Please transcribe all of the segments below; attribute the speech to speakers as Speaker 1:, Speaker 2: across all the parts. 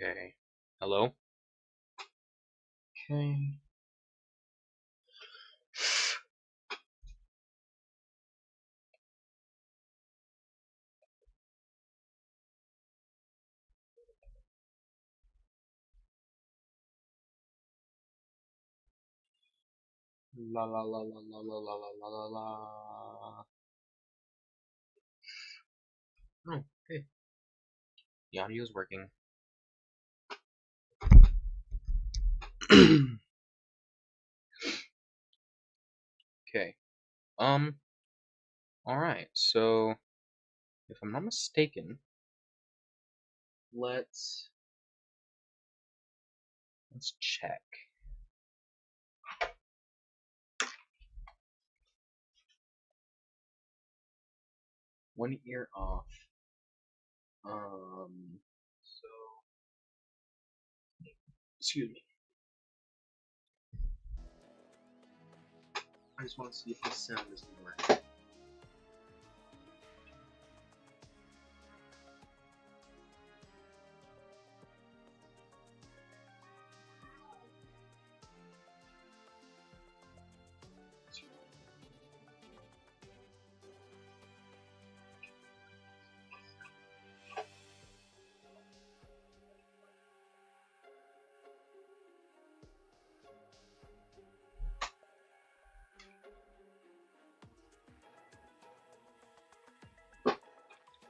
Speaker 1: Okay. Hello? Okay. La la la la la la la la la la. Oh, hey. The audio's working. Okay. Um, alright, so if I'm not mistaken, let's check. One ear off. So excuse me. I just want to see if the sound is working.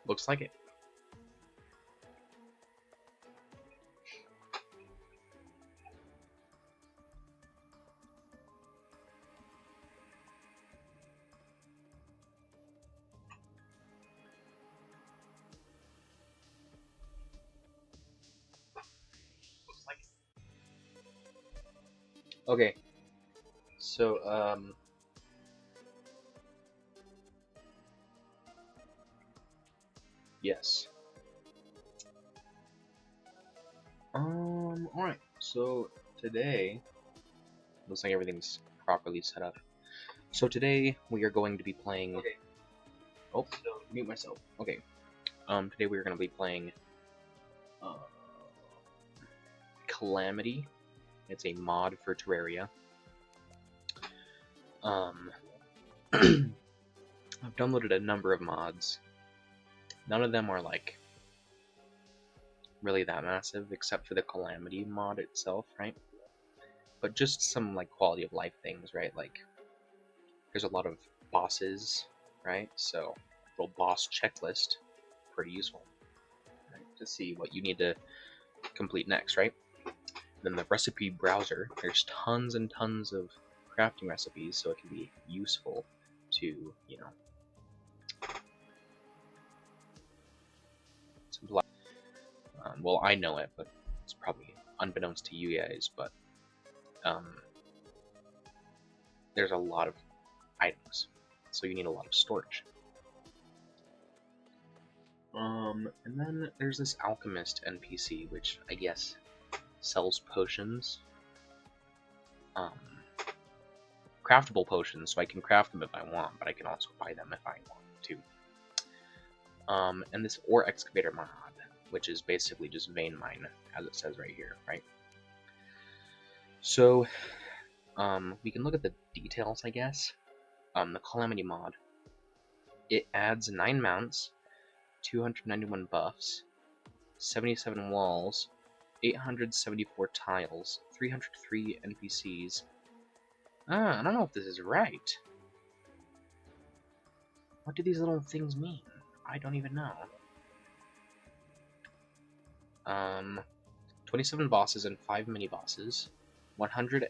Speaker 1: Looks like it. Looks like it. Okay. So, yes. Alright. So, today, looks like everything's properly set up. So today, we are going to be playing... Okay. Oh, mute myself. Okay. Today we are going to be playing... Calamity. It's a mod for Terraria. I've downloaded a number of mods. None of them are, like, really that massive, except for the Calamity mod itself, right? But just some, like, quality of life things, right? Like, there's a lot of bosses, right? So, little boss checklist, pretty useful, right? To see what you need to complete next, right? Then the recipe browser, there's tons and tons of crafting recipes, so it can be useful to, you know, simplify. Well, I know it, but it's probably unbeknownst to you guys, but there's a lot of items, so you need a lot of storage. And then there's this alchemist NPC, which I guess sells potions. Craftable potions, so I can craft them if I want, but I can also buy them if I want to. And this ore excavator mod, which is basically just vein mine, as it says right here, right? So, we can look at the details, I guess. The Calamity mod, it adds 9 mounts, 291 buffs, 77 walls, 874 tiles, 303 NPCs. I don't know if this is right. What do these little things mean? I don't even know. 27 bosses and 5 mini-bosses, 100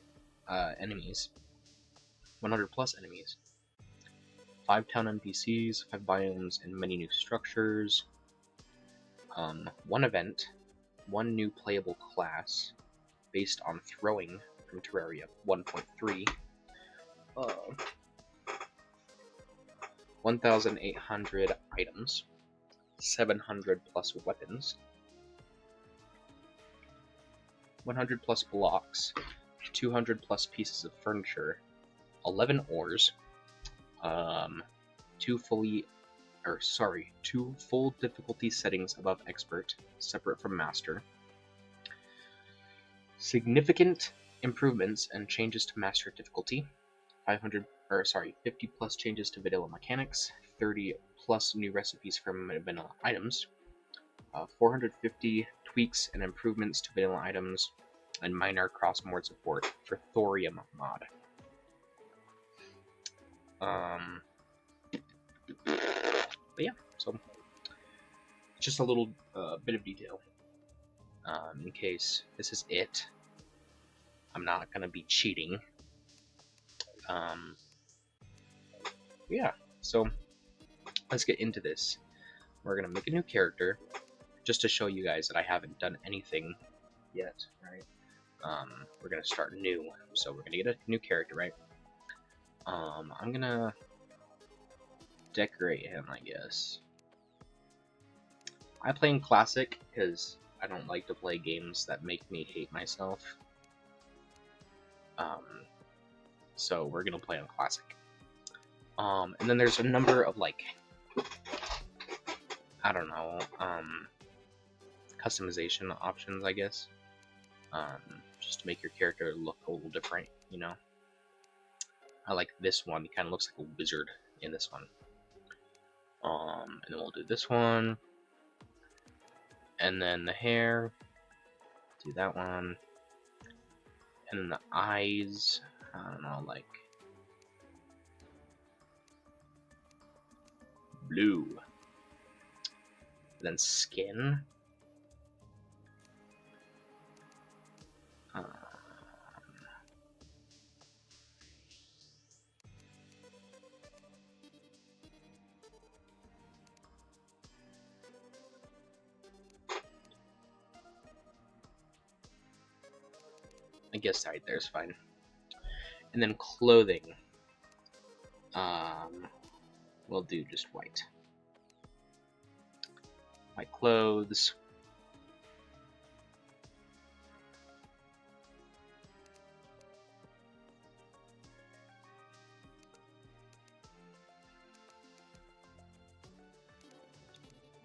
Speaker 1: enemies, 100 plus enemies, 5 town NPCs, 5 biomes, and many new structures, 1 event, 1 new playable class, based on throwing from Terraria 1.3, 1,800 items, 700 plus weapons, 100 plus blocks, 200 plus pieces of furniture, 11 ores, 2 full difficulty settings above expert, separate from master, Significant improvements and changes to master difficulty. 50 plus changes to vanilla mechanics. 30 plus new recipes for vanilla items. 450 tweaks and improvements to vanilla items, and minor cross-mod support for thorium mod. But yeah, so just a little bit of detail. In case this is it, I'm not gonna be cheating. Yeah, so let's get into this. We're gonna make a new character, just to show you guys that I haven't done anything yet, right? We're gonna start new, so we're gonna get a new character, right? I'm gonna decorate him, I guess. I play in classic because I don't like to play games that make me hate myself. So we're gonna play on classic. And then there's a number of like, I don't know, customization options, I guess. Just to make your character look a little different, you know. I like this one. He kind of looks like a wizard in this one. And then we'll do this one. And then the hair. Do that one. And then the eyes. I don't know, like blue. And then skin. I guess right there's fine. And then clothing. We'll do just white. White clothes.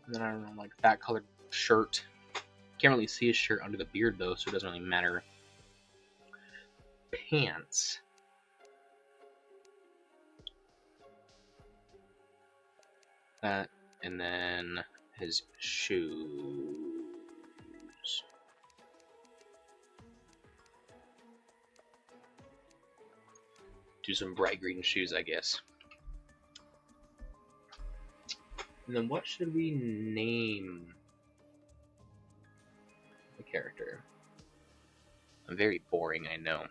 Speaker 1: And then I don't know, like that colored shirt. Can't really see his shirt under the beard though, so it doesn't really matter. Pants. That, and then his shoes. Do some bright green shoes, I guess. And then what should we name the character? I'm very boring, I know.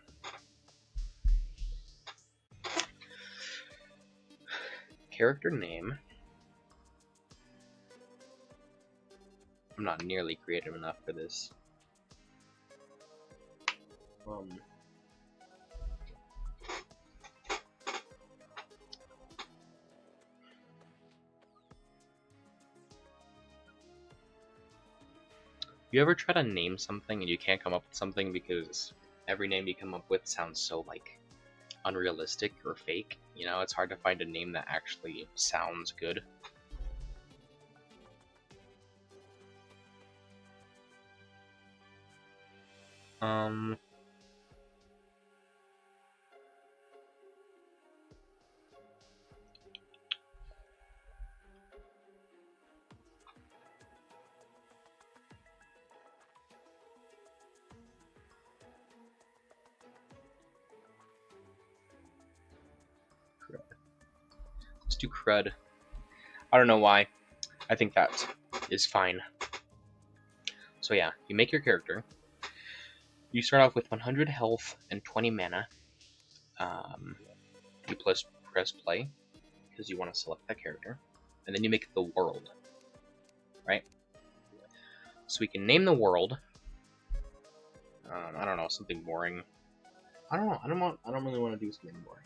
Speaker 1: Character name. I'm not nearly creative enough for this. You ever try to name something and you can't come up with something because every name you come up with sounds so like unrealistic or fake? You know, it's hard to find a name that actually sounds good. Let's do crud. I don't know why. I think that is fine. So yeah, you make your character. You start off with 100 health and 20 mana. You press play because you want to select that character, and then you make the world, right? So we can name the world. I don't know, something boring. I don't know. I don't really want to do something boring.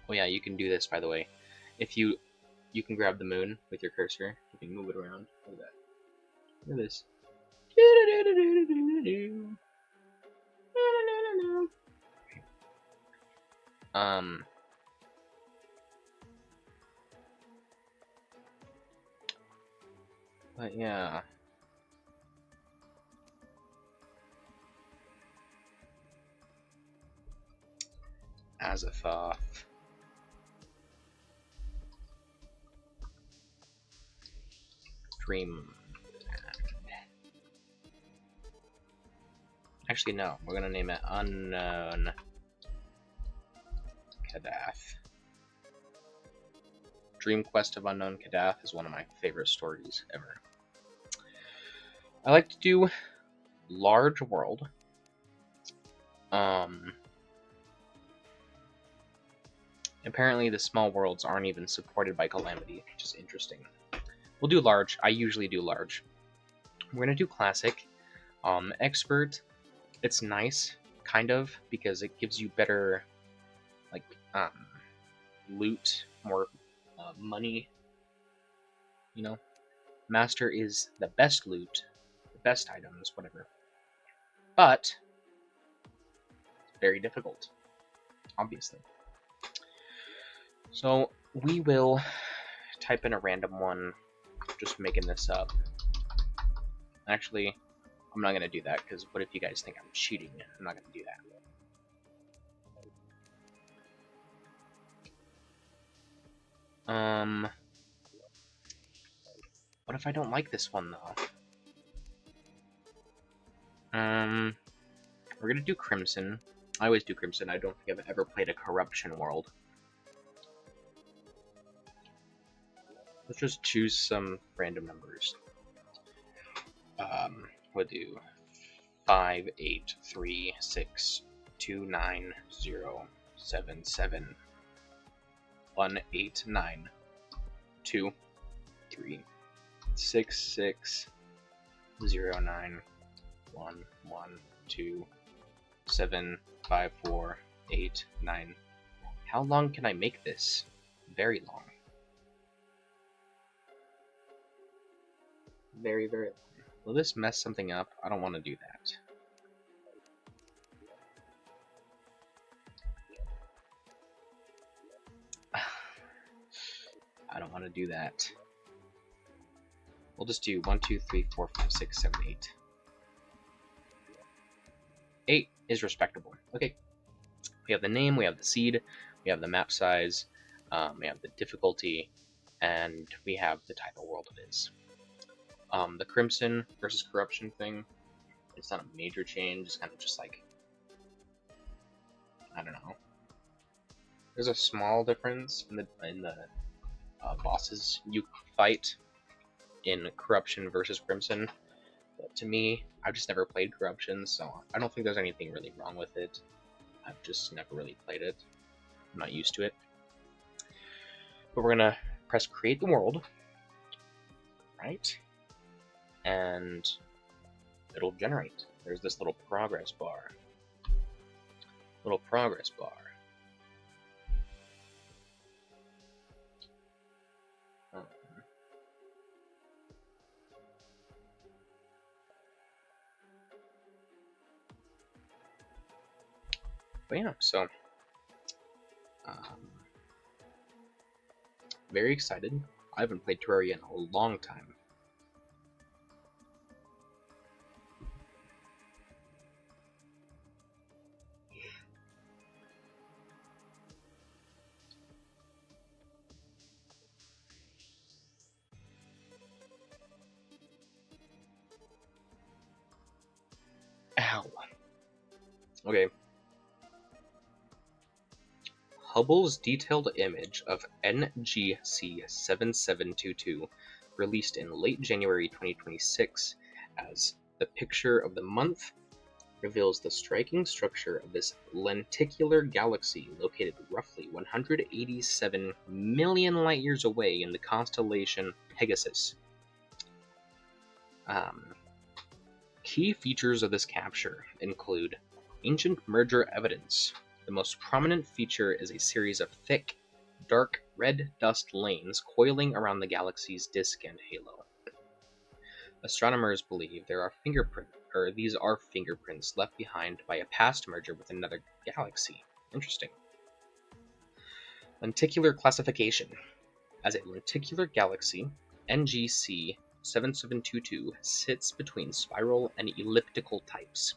Speaker 1: Oh yeah, you can do this, by the way. If you You can grab the moon with your cursor. You can move it around. Look at that. Look at this. Um, but yeah. Azathoth. Dream. Actually, no. We're gonna name it Unknown Kadath. Dream Quest of Unknown Kadath is one of my favorite stories ever. I like to do large world. Apparently the small worlds aren't even supported by Calamity, which is interesting. We'll do large. I usually do large. We're gonna do classic. Expert, it's nice, kind of, because it gives you better, like, loot, more money, you know? Master is the best loot, the best items, whatever. But, very difficult, obviously. So, we will type in a random one, just making this up. Actually, I'm not going to do that, because what if you guys think I'm cheating? I'm not going to do that. What if I don't like this one, though? We're going to do Crimson. I always do Crimson. I don't think I've ever played a Corruption world. Let's just choose some random numbers. We'll do 5, 8, 3, 6, 2, 9, 0, 7, 7, 1, 8, 9, 2, 3, 6, 6, 0, 9, 1, 1, 2, 7, 5, 4, 8, 9. How long can I make this? Very long. Very, very long. Will this mess something up? I don't want to do that. I don't want to do that. We'll just do 1, 2, 3, 4, 5, 6, 7, 8. 8 is respectable. Okay. We have the name, we have the seed, we have the map size, we have the difficulty, and we have the type of world it is. The Crimson versus Corruption thing, it's not a major change, it's kind of just like, I don't know. There's a small difference in the bosses you fight in Corruption versus Crimson, but to me, I've just never played Corruption, so I don't think there's anything really wrong with it. I've just never really played it. I'm not used to it. But we're gonna press create the world, right? And it'll generate. There's this little progress bar. Little progress bar. But yeah, so very excited. I haven't played Terraria in a long time. Ow. Okay. Hubble's detailed image of NGC 7722, released in late January 2026 as the picture of the month, reveals the striking structure of this lenticular galaxy located roughly 187 million light-years away in the constellation Pegasus. Key features of this capture include ancient merger evidence. The most prominent feature is a series of thick, dark red dust lanes coiling around the galaxy's disk and halo. Astronomers believe these are fingerprints left behind by a past merger with another galaxy. Interesting. Lenticular classification. As a lenticular galaxy, NGC 7722 sits between spiral and elliptical types.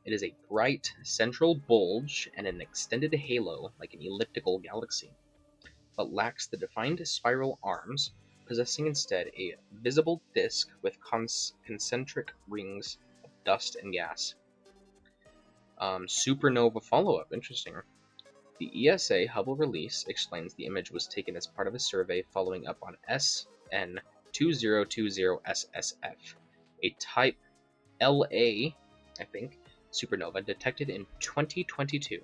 Speaker 1: It is a bright central bulge and an extended halo like an elliptical galaxy, but lacks the defined spiral arms, possessing instead a visible disk with concentric rings of dust and gas. Supernova follow-up, interesting. The ESA Hubble release explains the image was taken as part of a survey following up on SN 2020 SSF, a type LA, I think, supernova detected in 2022.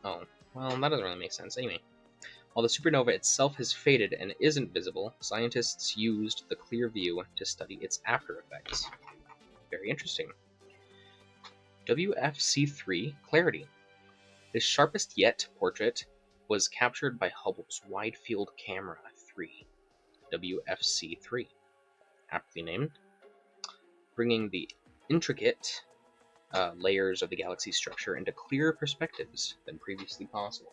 Speaker 1: Oh, well, that doesn't really make sense. Anyway, while the supernova itself has faded and isn't visible, scientists used the clear view to study its after effects. Very interesting. WFC3 Clarity. This sharpest yet portrait was captured by Hubble's Wide Field Camera 3, WFC3, aptly named, bringing the intricate layers of the galaxy structure into clearer perspectives than previously possible.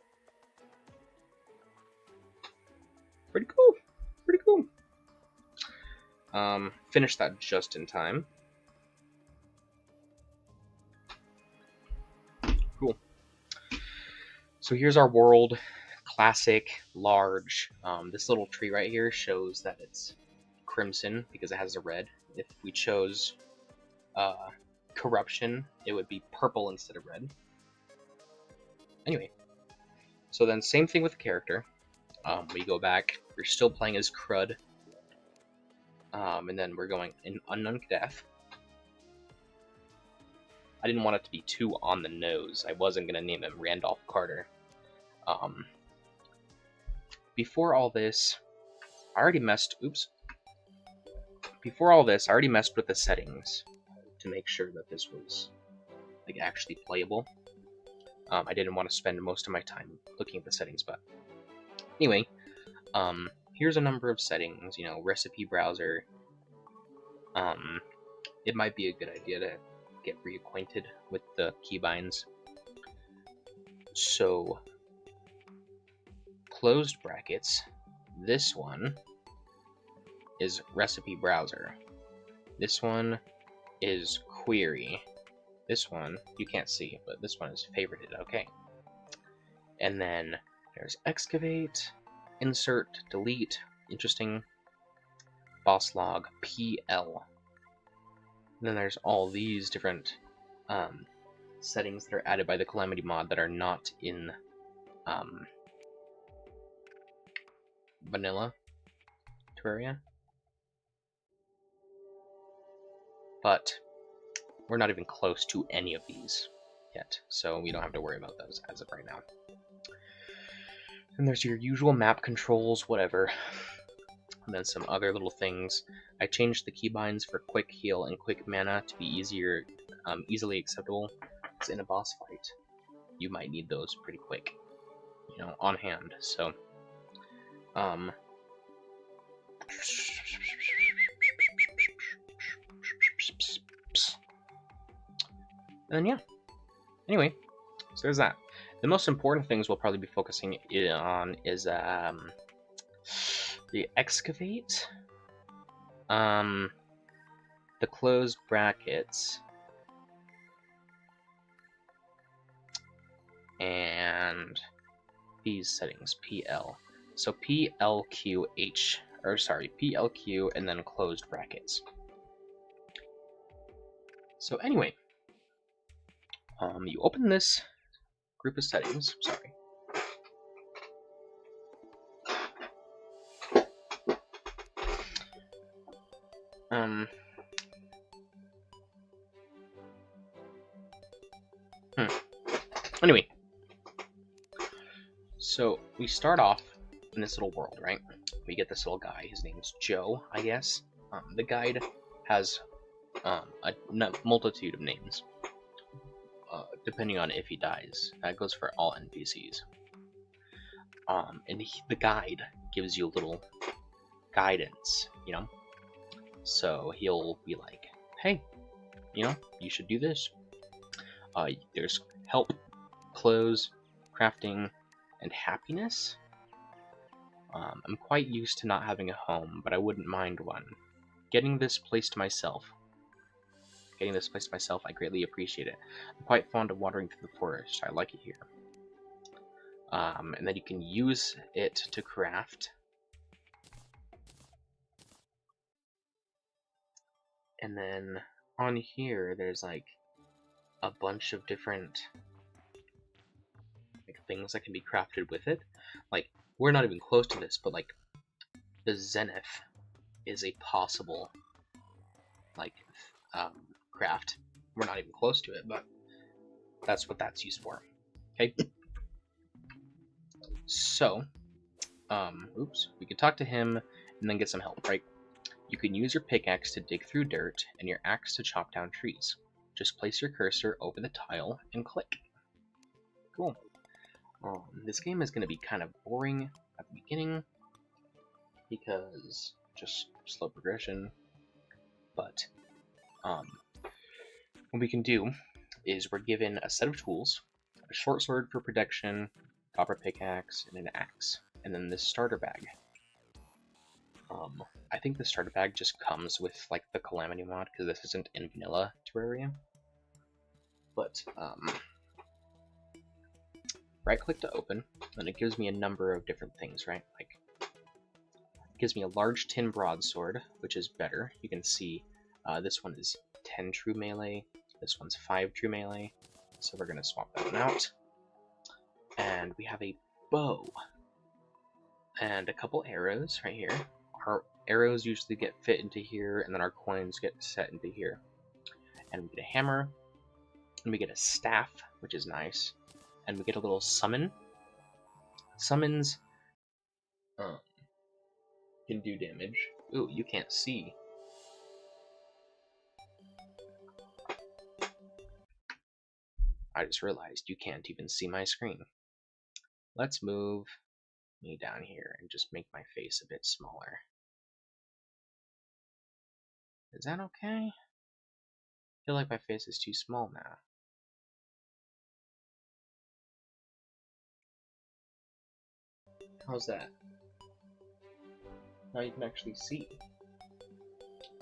Speaker 1: Pretty cool. Pretty cool. Finished that just in time. Cool. So here's our world. Classic, large. This little tree right here shows that it's crimson because it has a red. If we chose corruption, it would be purple instead of red. Anyway, so then same thing with the character. We go back, we're still playing as Crud, and then we're going in Unknown Death. I didn't want it to be too on the nose. I wasn't going to name him Randolph Carter. Before all this, I already messed with the settings to make sure that this was like actually playable. I didn't want to spend most of my time looking at the settings, but anyway, here's a number of settings, you know, recipe browser. It might be a good idea to get reacquainted with the keybinds. So, closed brackets, this one is recipe browser. This one is query. This one, you can't see, but this one is favorited, okay. And then there's excavate, insert, delete, interesting, boss log, PL. And then there's all these different settings that are added by the Calamity mod that are not in vanilla Terraria. But we're not even close to any of these yet, so we don't have to worry about those as of right now. And there's your usual map controls, whatever. And then some other little things. I changed the keybinds for quick heal and quick mana to be easily acceptable. Because in a boss fight, you might need those pretty quick, you know, on hand. So, and yeah. Anyway, so there's that. The most important things we'll probably be focusing on is the excavate, the closed brackets, and these settings, PL. So PLQH, or sorry, PLQ and then closed brackets. So anyway, you open this group of settings, sorry. Anyway, so we start off in this little world, right? We get this little guy, his name's Joe, I guess. The guide has a multitude of names, depending on if he dies. That goes for all NPCs. And the guide gives you a little guidance, So he'll be like, hey, you should do this. There's help, clothes, crafting, and happiness. I'm quite used to not having a home, but I wouldn't mind one. Getting this place to myself, I greatly appreciate it. I'm quite fond of wandering through the forest. I like it here. And then you can use it to craft. And then on here, there's like a bunch of different things that can be crafted with it. Like, we're not even close to this, but like the zenith is a possible craft. We're not even close to it, but that's what that's used for. Okay. So, we can talk to him and then get some help, right? You can use your pickaxe to dig through dirt and your axe to chop down trees. Just place your cursor over the tile and click. Cool. This game is going to be kind of boring at the beginning because just slow progression, but what we can do is we're given a set of tools, a short sword for protection, copper pickaxe, and an axe, and then this starter bag. I think the starter bag just comes with like the Calamity mod because this isn't in vanilla Terraria. But right click to open, and it gives me a number of different things, right? Like, it gives me a large tin broadsword, which is better. You can see this one is 10 true melee, this one's 5 true melee, so we're going to swap that one out. And we have a bow and a couple arrows right here. Our arrows usually get fit into here, and then our coins get set into here. And we get a hammer, and we get a staff, which is nice, and we get a little summon. Summons can do damage. Ooh, you can't see. I just realized you can't even see my screen. Let's move me down here and just make my face a bit smaller. Is that okay? I feel like my face is too small now. How's that? Now you can actually see.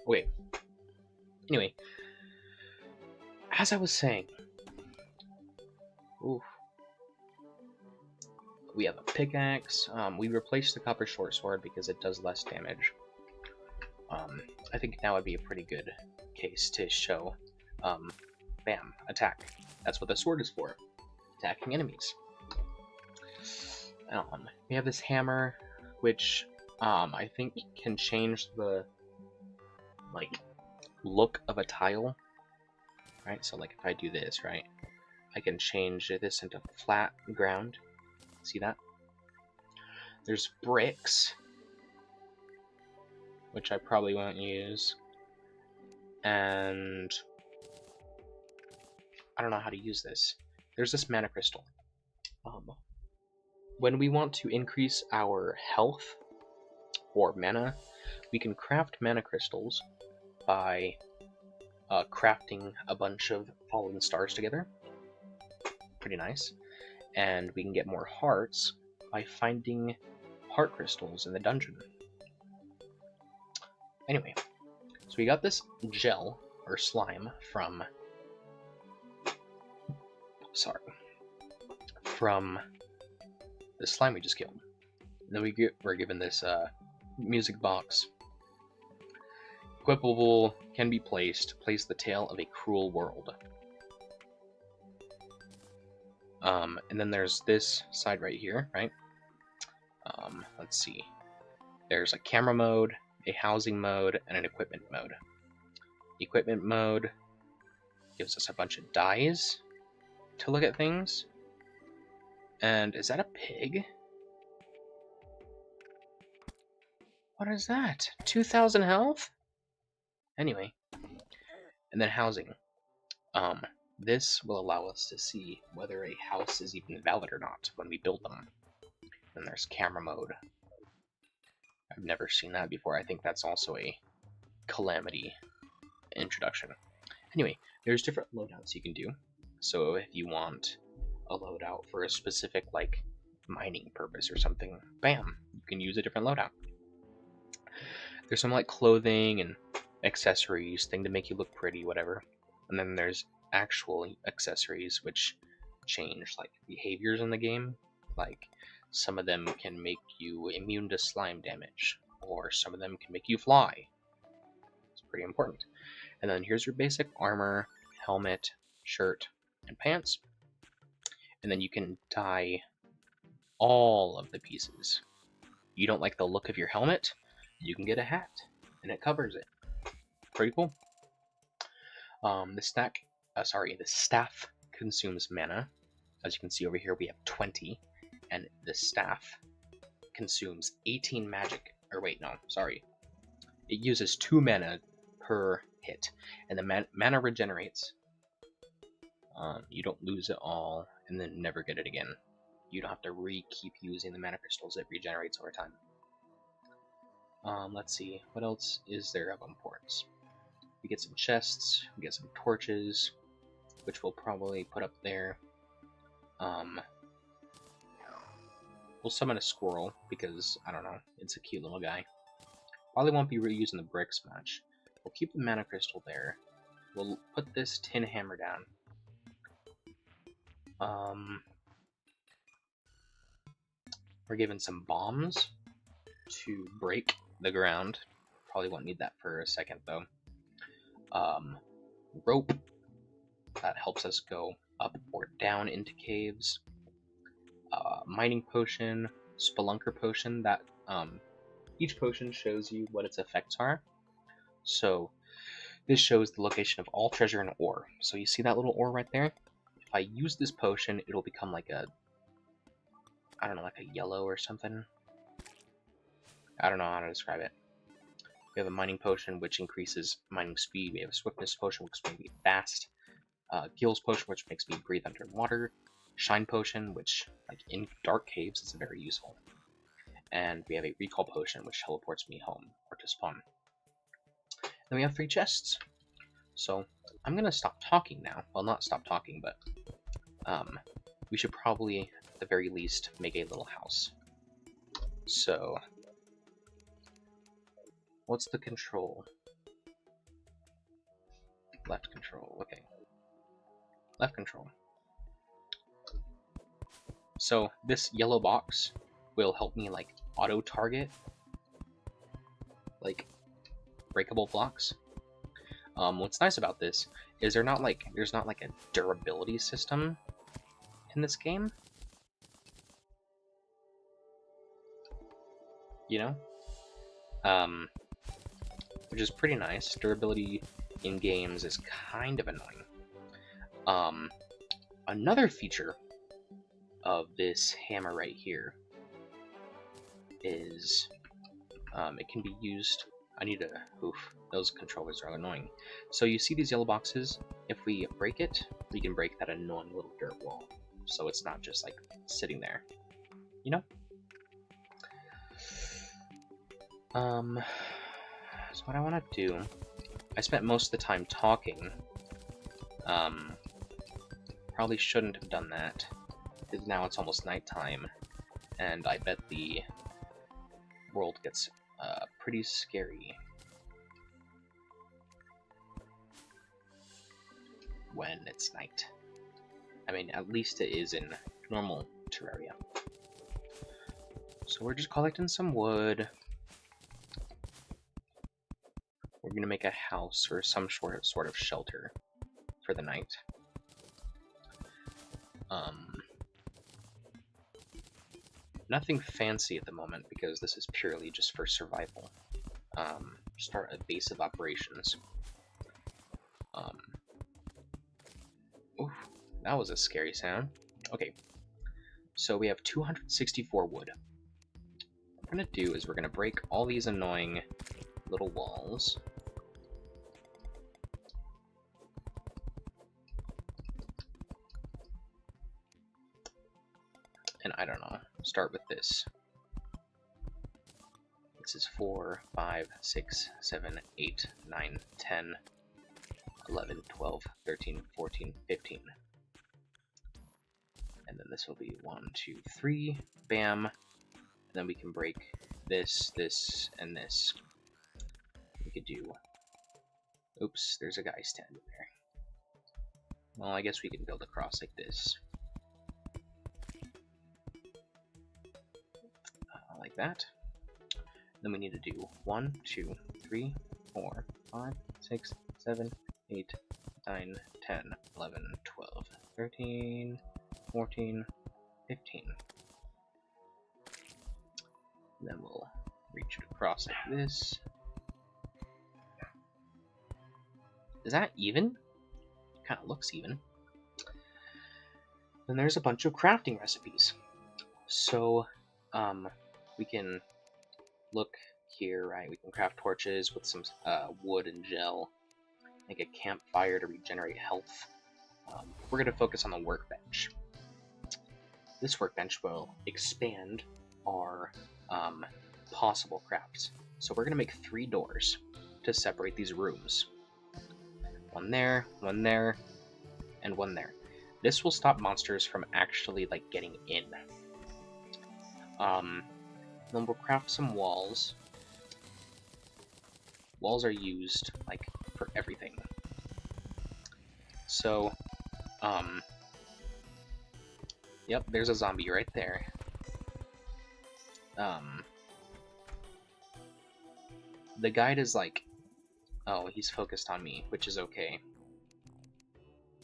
Speaker 1: Wait. Anyway, as I was saying, oof. We have a pickaxe. We replaced the copper short sword because it does less damage. I think now would be a pretty good case to show. Bam, attack. That's what the sword is for. Attacking enemies. We have this hammer, which I think can change the look of a tile. Right, so like if I do this, right, I can change this into flat ground. See that? There's bricks, which I probably won't use, and I don't know how to use this. There's this mana crystal. When we want to increase our health or mana, we can craft mana crystals by crafting a bunch of fallen stars together. Pretty nice. And we can get more hearts by finding heart crystals in the dungeon. Anyway, so we got this gel, or slime, from the slime we just killed. And then we're given this music box. Equipable, can be placed. Place the tale of a cruel world. And then there's this side right here, right? Let's see. There's a camera mode, a housing mode, and an equipment mode. The equipment mode gives us a bunch of dyes to look at things. And is that a pig? What is that? 2,000 health? Anyway. And then housing. This will allow us to see whether a house is even valid or not when we build them. And there's camera mode. I've never seen that before. I think that's also a Calamity introduction. Anyway, there's different loadouts you can do. So if you want a loadout for a specific, like, mining purpose or something, bam, you can use a different loadout. There's some, like, clothing and accessories, thing to make you look pretty, whatever. And then there's actual accessories which change, like, behaviors in the game. Like, some of them can make you immune to slime damage, or some of them can make you fly. It's pretty important. And then here's your basic armor, helmet, shirt, and pants. And then you can dye all of the pieces. You don't like the look of your helmet? You can get a hat, and it covers it. Pretty cool. The staff consumes mana. As you can see over here, we have 20, and the staff consumes 18 magic. Or wait, no, sorry. It uses 2 mana per hit, and the mana regenerates. You don't lose it all, and then never get it again. You don't have to keep using the mana crystals. It regenerates over time. Let's see, what else is there of importance? We get some chests, we get some torches, which we'll probably put up there. We'll summon a squirrel, because, I don't know, it's a cute little guy. Probably won't be reusing the bricks much. We'll keep the mana crystal there. We'll put this tin hammer down. We're given some bombs to break the ground. Probably won't need that for a second, though. Rope. That helps us go up or down into caves. Mining potion, spelunker potion. That each potion shows you what its effects are. So this shows the location of all treasure and ore. So you see that little ore right there? If I use this potion, it'll become like a, I don't know, like a yellow or something. I don't know how to describe it. We have a mining potion, which increases mining speed. We have a swiftness potion, which makes me fast. Gills potion, which makes me breathe underwater. Shine potion, which, like in dark caves, is very useful. And we have a recall potion, which teleports me home, or to spawn. Then we have 3 chests. So, I'm gonna stop talking now. Well, not stop talking, but we should probably, at the very least, make a little house. So, what's the control? Left control, okay. Left control. So, this yellow box will help me, like, auto-target, like, breakable blocks. What's nice about this is there's not like a durability system in this game. You know? Which is pretty nice. Durability in games is kind of annoying. Another feature of this hammer right here is it can be used. Those controllers are annoying. So you see these yellow boxes? If we break it, we can break that annoying little dirt wall. So it's not just like sitting there. You know? So what I want to do, I spent most of the time talking. Probably shouldn't have done that, because now it's almost nighttime, and I bet the world gets pretty scary when it's night. I mean, at least it is in normal Terraria. So we're just collecting some wood. We're gonna make a house or some sort of shelter for the night. Nothing fancy at the moment because this is purely just for survival. Start a base of operations. Oof, that was a scary sound. Okay, so we have 264 wood. What we're gonna do is we're gonna break all these annoying little walls. and I don't know, start with this. This is 4, 5, 6, 7, 8, 9, 10, 11, 12, 13, 14, 15. And then this will be 1, 2, 3, bam. And then we can break this, this, and this. We could do... Oops, there's a guy standing there. Well, I guess we can build across like this. Like that. Then we need to do 1, 2, 3, 4, 5, 6, 7, 8, 9, 10, 11, 12, 13, 14, 15. And then we'll reach it across like this. Is that even? Kind of looks even. Then there's a bunch of crafting recipes. So, we can look here, right? We can craft torches with some wood and gel, make a campfire to regenerate health. We're going to focus on the workbench. This workbench will expand our possible crafts. So we're going to make 3 doors to separate these rooms. One there, and one there. This will stop monsters from actually like getting in. Then we'll craft some walls. Walls are used like for everything. So, yep, there's a zombie right there. The guide is like, oh, he's focused on me, which is okay.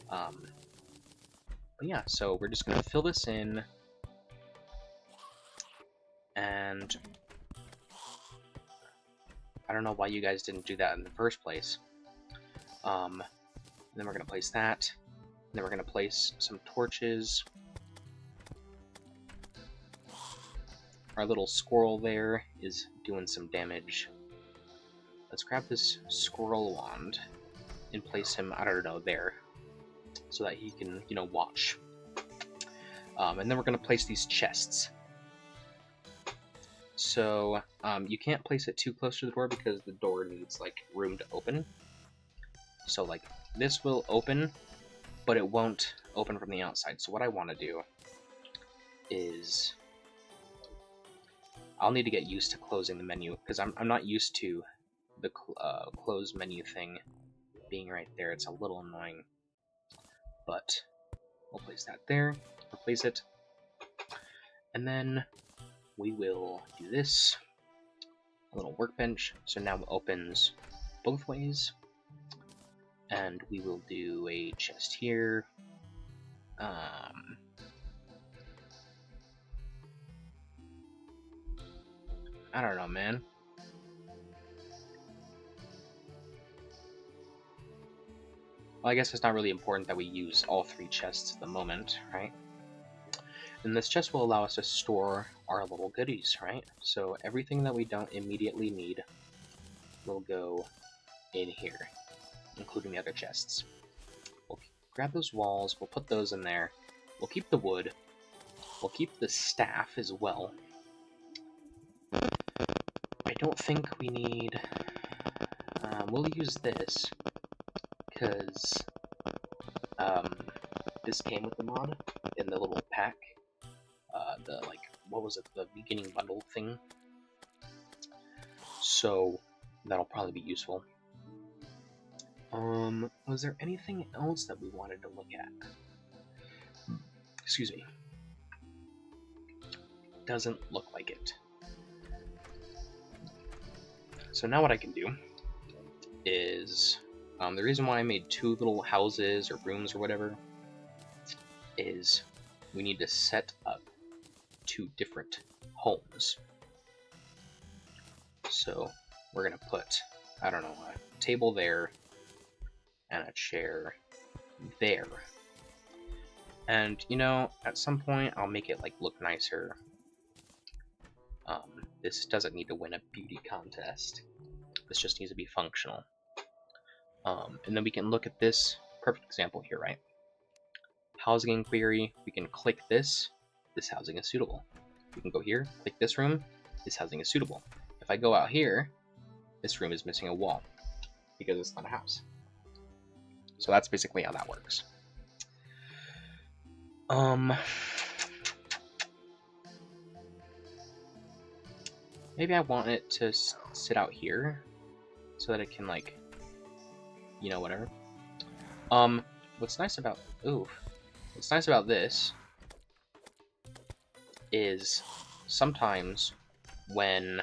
Speaker 1: But yeah, so we're just gonna fill this in, and I don't know why you guys didn't do that in the first place. Then we're gonna place that, and then we're gonna place some torches. Our little squirrel there is doing some damage. Let's grab this squirrel wand and place him, I don't know, there, so that he can, you know, watch. And then we're going to place these chests. So, you can't place it too close to the door because the door needs, like, room to open. So, like, this will open, but it won't open from the outside. So what I want to do is... I'll need to get used to closing the menu, because I'm not used to the close menu thing being right there. It's a little annoying. But we'll place that there, replace it, and then we will do this, a little workbench, so now it opens both ways, and we will do a chest here. I don't know, man. Well, I guess it's not really important that we use all 3 chests at the moment, right? And this chest will allow us to store our little goodies, right? So everything that we don't immediately need will go in here, including the other chests. We'll grab those walls, we'll put those in there, we'll keep the wood, we'll keep the staff as well. I don't think we need... we'll use this, because this came with the mod in the little pack. The, like, what was it, the beginning bundle thing. So that'll probably be useful. Was there anything else that we wanted to look at? Excuse me. Doesn't look like it. So now what I can do is, the reason why I made 2 little houses or rooms or whatever is we need to set up 2 different homes. So we're gonna put, I don't know, a table there and a chair there. And, you know, at some point I'll make it like look nicer. This doesn't need to win a beauty contest. This just needs to be functional. And then we can look at this perfect example here, right? Housing inquiry, we can click this, this housing is suitable. We can go here, click this room, this housing is suitable. If I go out here, this room is missing a wall because it's not a house. So that's basically how that works. Maybe I want it to sit out here so that it can, like, you know, whatever. What's nice about this is sometimes when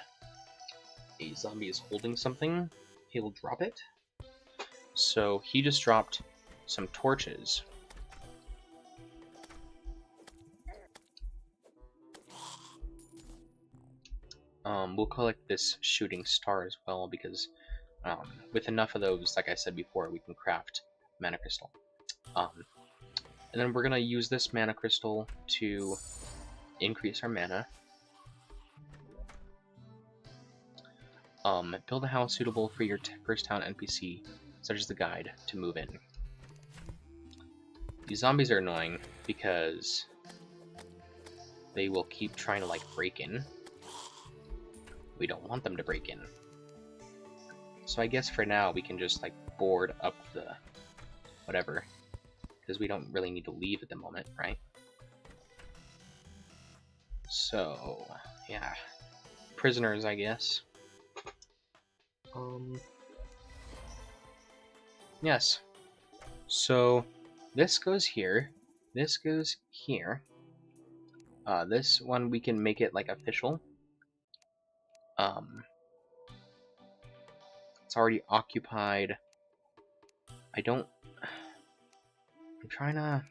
Speaker 1: a zombie is holding something, he'll drop it. So he just dropped some torches. We'll collect this shooting star as well, because with enough of those, like I said before, we can craft mana crystal. And then we're gonna use this mana crystal to increase our mana. Build a house suitable for your first town NPC, such as the guide, to move in. These zombies are annoying because they will keep trying to, like, break in. We don't want them to break in. So I guess for now we can just, like, board up the whatever, because we don't really need to leave at the moment, right? So yeah, prisoners, I guess. Yes. So this goes here. This goes here. This one we can make it, like, official. It's already occupied. I'm trying to...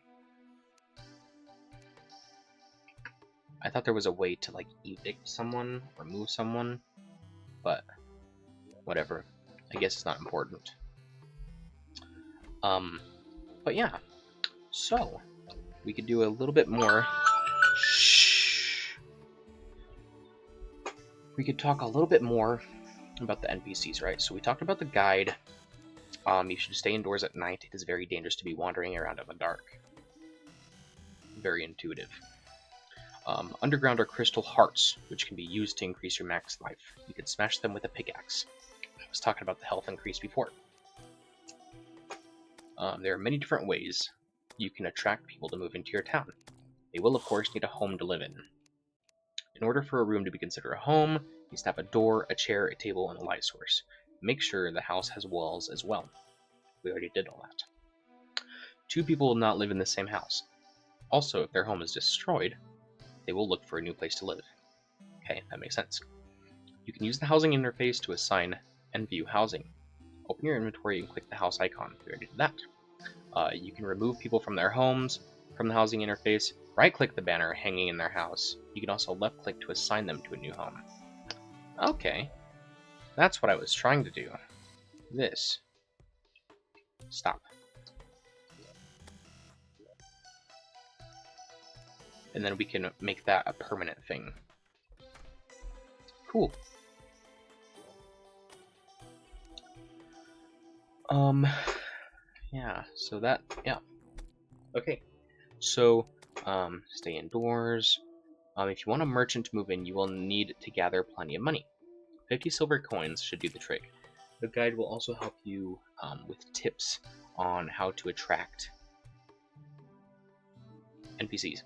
Speaker 1: I thought there was a way to, like, evict someone or move someone, but whatever. I guess it's not important. But yeah. So we could do a little bit more. Shh. We could talk a little bit more about the NPCs, right? So we talked about the guide. You should stay indoors at night. It is very dangerous to be wandering around in the dark. Very intuitive. Underground are crystal hearts, which can be used to increase your max life. You can smash them with a pickaxe. I was talking about the health increase before. There are many different ways you can attract people to move into your town. They will, of course, need a home to live in. In order for a room to be considered a home, you have a door, a chair, a table, and a light source. Make sure the house has walls as well. We already did all that. 2 people will not live in the same house. Also, if their home is destroyed, they will look for a new place to live. Okay, that makes sense. You can use the housing interface to assign and view housing. Open your inventory and click the house icon. We already did that. You can remove people from their homes from the housing interface. Right-click the banner hanging in their house. You can also left-click to assign them to a new home. Okay, that's what I was trying to do. This. Stop. And then we can make that a permanent thing. Cool. Yeah, so that, yeah. Okay, so, stay indoors. If you want a merchant to move in, you will need to gather plenty of money. 50 silver coins should do the trick. The guide will also help you with tips on how to attract NPCs.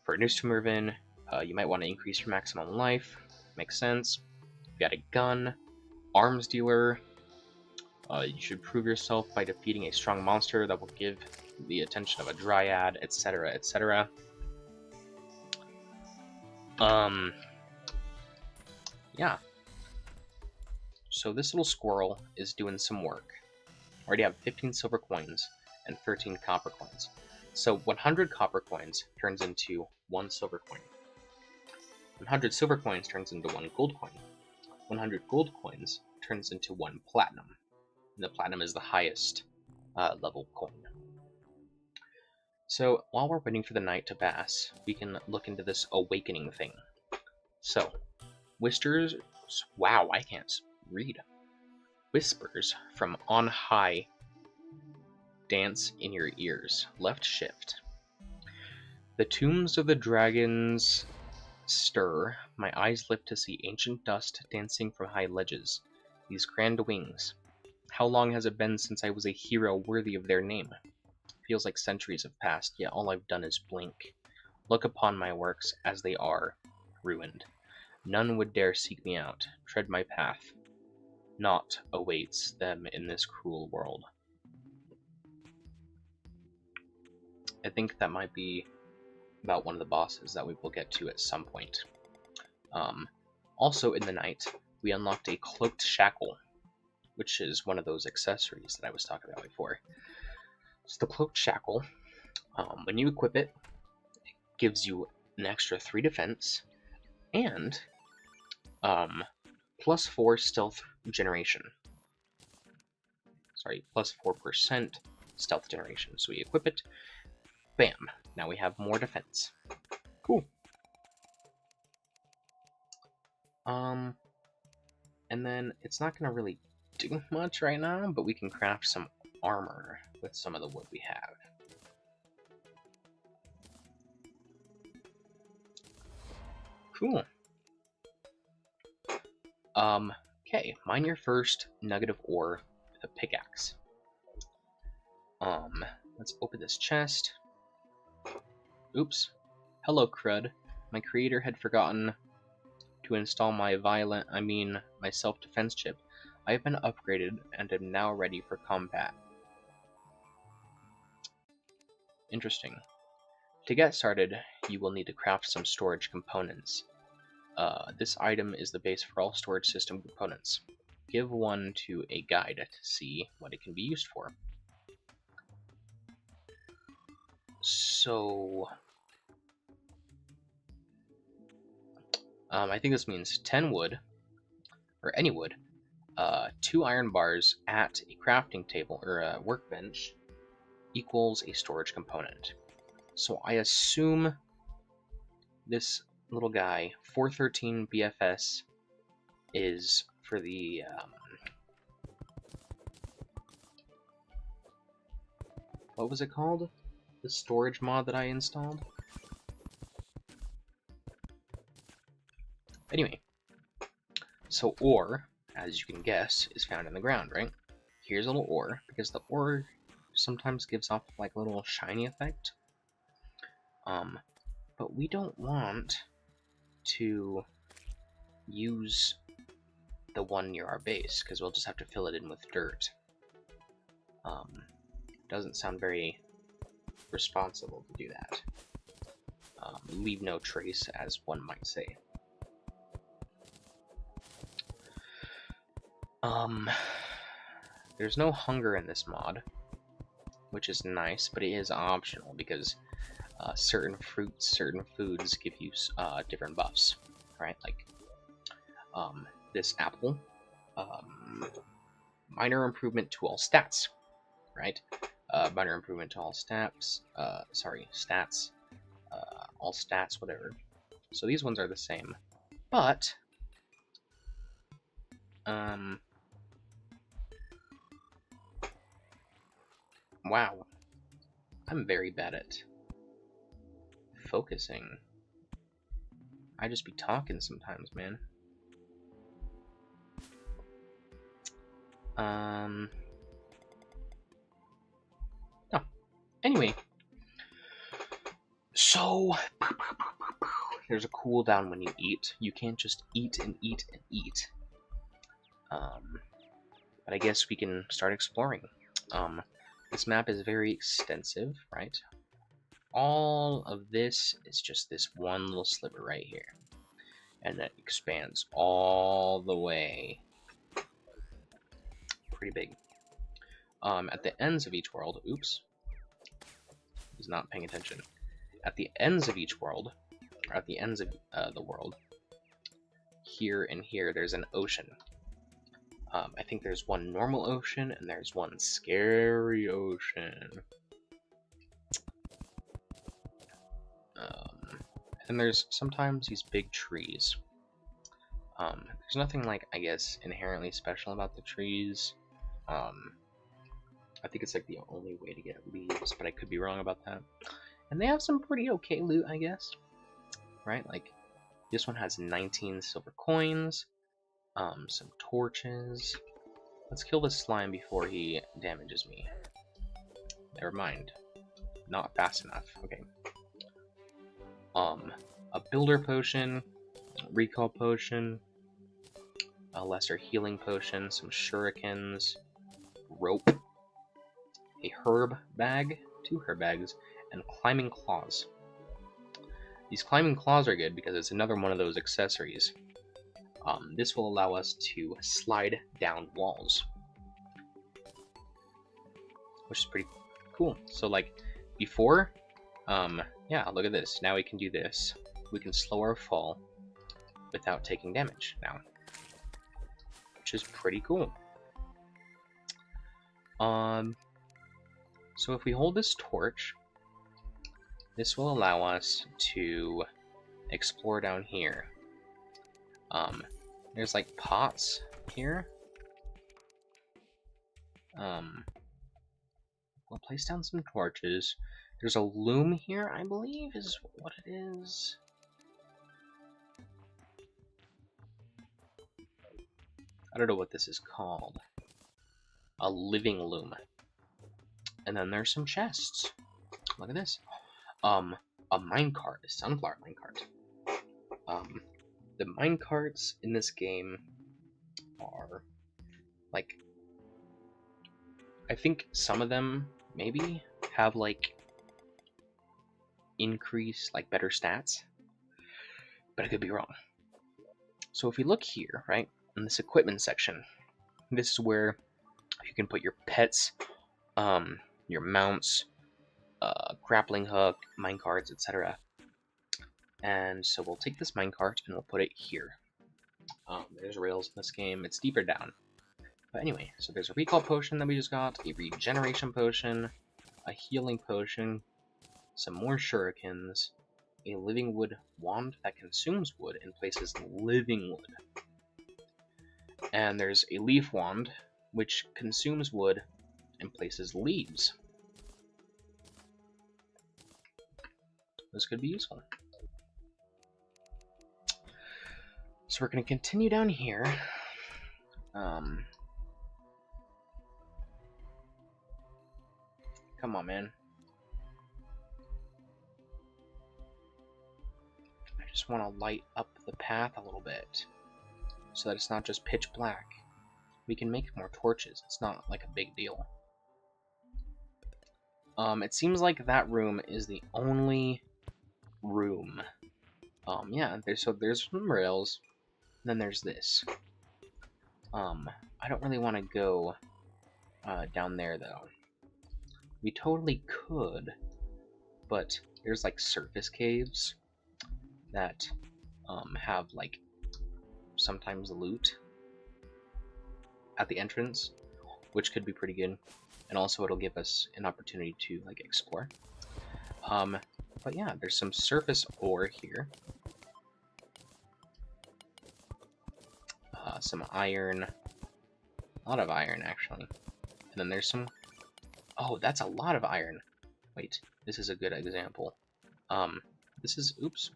Speaker 1: For a new to move in, you might want to increase your maximum life. Makes sense. You got a gun, arms dealer. You should prove yourself by defeating a strong monster that will give the attention of a dryad, etc., etc. Yeah. So this little squirrel is doing some work. Already have 15 silver coins and 13 copper coins. So 100 copper coins turns into 1 silver coin. 100 silver coins turns into 1 gold coin. 100 gold coins turns into 1 platinum. And the platinum is the highest level coin. So while we're waiting for the night to pass, we can look into this awakening thing. So, whispers, wow, I can't read. Whispers from on high dance in your ears. Left shift. The tombs of the dragons stir. My eyes lift to see ancient dust dancing from high ledges. These grand wings. How long has it been since I was a hero worthy of their name? Feels like centuries have passed, yet all I've done is blink. Look upon my works as they are, ruined. None would dare seek me out, tread my path. Naught awaits them in this cruel world. I think that might be about one of the bosses that we will get to at some point. Also in the night, we unlocked a cloaked shackle, which is one of those accessories that I was talking about before. So the cloaked shackle, when you equip it, it gives you an extra 3 defense and plus 4 stealth generation. Sorry, plus 4% stealth generation. So we equip it, bam, now we have more defense. Cool. And then it's not going to really do much right now, but we can craft some armor with some of the wood we have. Cool. Okay, mine your first nugget of ore with a pickaxe. Let's open this chest. Oops. Hello, crud. My creator had forgotten to install my my self-defense chip. I have been upgraded and am now ready for combat. Interesting. To get started, you will need to craft some storage components. This item is the base for all storage system components. Give one to a guide to see what it can be used for. So, I think this means 10 wood, or any wood, 2 iron bars at a crafting table, or a workbench, equals a storage component. So I assume this little guy, 413 BFS, is for the, what was it called? The storage mod that I installed? Anyway, so ore, as you can guess, is found in the ground, right? Here's a little ore, because the ore sometimes gives off like a little shiny effect. But we don't want to use the one near our base, because we'll just have to fill it in with dirt. Doesn't sound very responsible to do that. Leave no trace, as one might say. There's no hunger in this mod, which is nice, but it is optional because certain fruits, certain foods give you different buffs, right? Like this apple, minor improvement to all stats, right? Minor improvement to all stats, stats, all stats, whatever. So these ones are the same, but wow, I'm very bad at focusing. I just be talking sometimes, man. Oh, anyway, so there's a cooldown when you eat. You can't just eat and eat and eat. But I guess we can start exploring. This map is very extensive, right? All of this is just this one little sliver right here. And that expands all the way. Pretty big. At the ends of each world, oops. He's not paying attention. At the ends of each world, or at the ends of the world, here and here, there's an ocean. I think there's one normal ocean, and there's one scary ocean. And there's sometimes these big trees. There's nothing like, I guess, inherently special about the trees. I think it's like the only way to get leaves, but I could be wrong about that. And they have some pretty okay loot, I guess. Right? Like, this one has 19 silver coins, some torches. Let's kill this slime before he damages me. Never mind. Not fast enough. Okay. A builder potion, recall potion, a lesser healing potion, some shurikens, rope, a herb bag, 2 herb bags, and climbing claws. These climbing claws are good because it's another one of those accessories. This will allow us to slide down walls, which is pretty cool. So like before, yeah, look at this. Now we can do this. We can slow our fall without taking damage now, which is pretty cool. So if we hold this torch, this will allow us to explore down here. There's like pots here. We'll place down some torches. There's a loom here, I believe, is what it is. I don't know what this is called. A living loom. And then there's some chests. Look at this. A minecart, a sunflower minecart. The minecarts in this game are like, I think some of them maybe have like increase, like better stats, but I could be wrong. So if we look here, right, in this equipment section, this is where you can put your pets, your mounts, grappling hook, minecarts, etc. And so we'll take this minecart and we'll put it here. There's rails in this game. It's deeper down. But anyway, so there's a recall potion that we just got, a regeneration potion, a healing potion, some more shurikens, a living wood wand that consumes wood and places living wood. And there's a leaf wand, which consumes wood and places leaves. This could be useful. So we're going to continue down here. Come on, man. I just want to light up the path a little bit so that it's not just pitch black. We can make more torches. It's not like a big deal. It seems like that room is the only room. Yeah, there's some rails. And then there's this. I don't really want to go down there though. We totally could, but there's like surface caves that have like sometimes loot at the entrance, which could be pretty good, and also it'll give us an opportunity to like explore. But yeah, there's some surface ore here. Some iron, a lot of iron actually, and then there's some, oh, that's a lot of iron. Wait, this is a good example. This is, oops,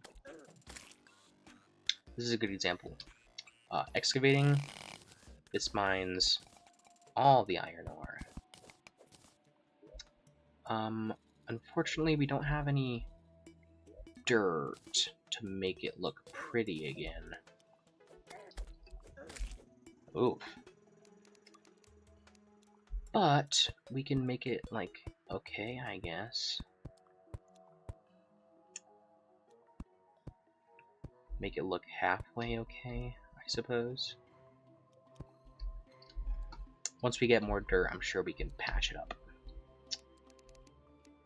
Speaker 1: this is a good example. Excavating, this mines all the iron ore. Unfortunately we don't have any dirt to make it look pretty again. Oof. But we can make it like okay, I guess. Make it look halfway okay, I suppose. Once we get more dirt, I'm sure we can patch it up.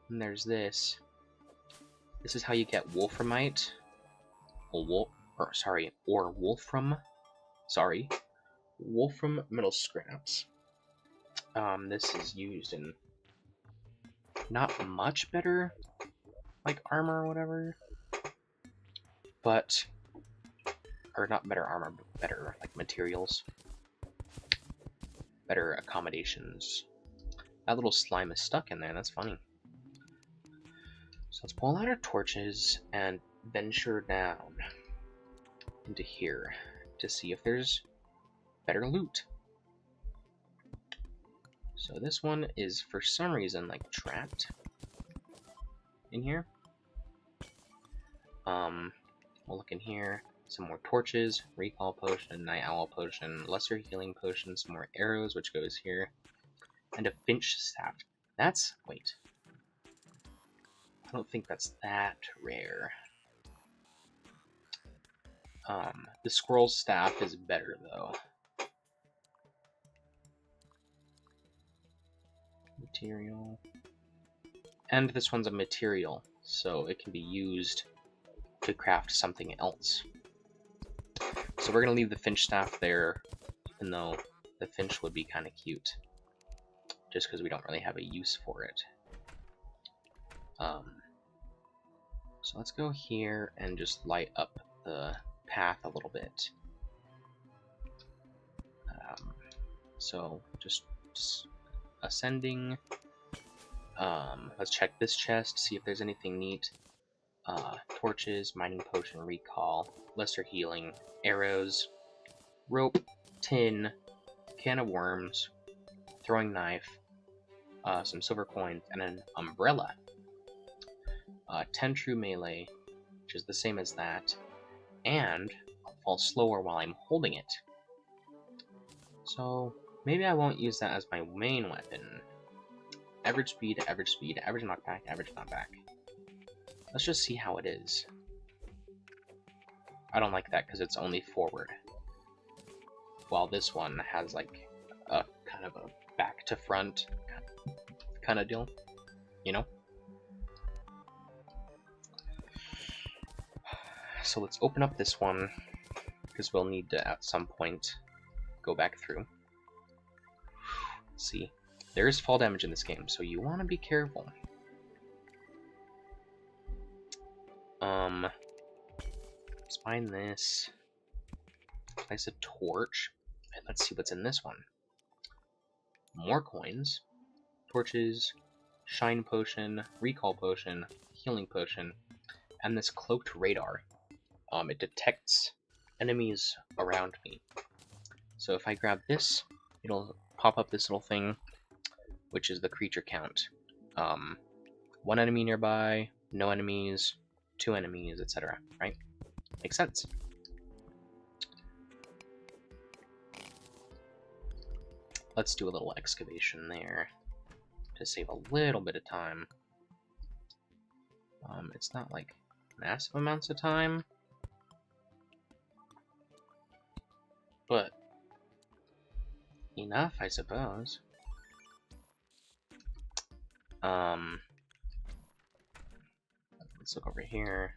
Speaker 1: And there's this. This is how you get wolframite. Or wolfram. Sorry. Wolfram metal scraps. This is used in not much better, like armor or whatever, but, or not better armor, but better like materials, better accommodations. That little slime is stuck in there. That's funny. So let's pull out our torches and venture down into here to see if there's better loot. So this one is for some reason like trapped in here. We'll look in here. Some more torches, recall potion, night owl potion, lesser healing potion, some more arrows, which goes here, and a finch staff. That's, wait. I don't think that's that rare. The squirrel staff is better though. Material. And this one's a material, so it can be used to craft something else. So we're gonna leave the finch staff there, even though the finch would be kind of cute, just because we don't really have a use for it. So let's go here and just light up the path a little bit. So just ascending. Let's check this chest, see if there's anything neat. Torches, mining potion, recall, lesser healing, arrows, rope, tin, can of worms, throwing knife, some silver coins, and an umbrella. 10 true melee, which is the same as that, and I'll fall slower while I'm holding it. So maybe I won't use that as my main weapon. Average speed, average knockback, average knockback. Let's just see how it is. I don't like that because it's only forward, while this one has like a kind of a back to front kind of deal, you know? So let's open up this one, because we'll need to at some point go back through. Let's see, there is fall damage in this game, so you want to be careful. Let's find this. Place a torch, and let's see what's in this one. More coins, torches, shine potion, recall potion, healing potion, and this cloaked radar. It detects enemies around me. So if I grab this, it'll pop up this little thing, which is the creature count. 1 enemy nearby, no enemies, 2 enemies, etc. Right? Makes sense. Let's do a little excavation there to save a little bit of time. It's not like massive amounts of time, but enough, I suppose. Let's look over here.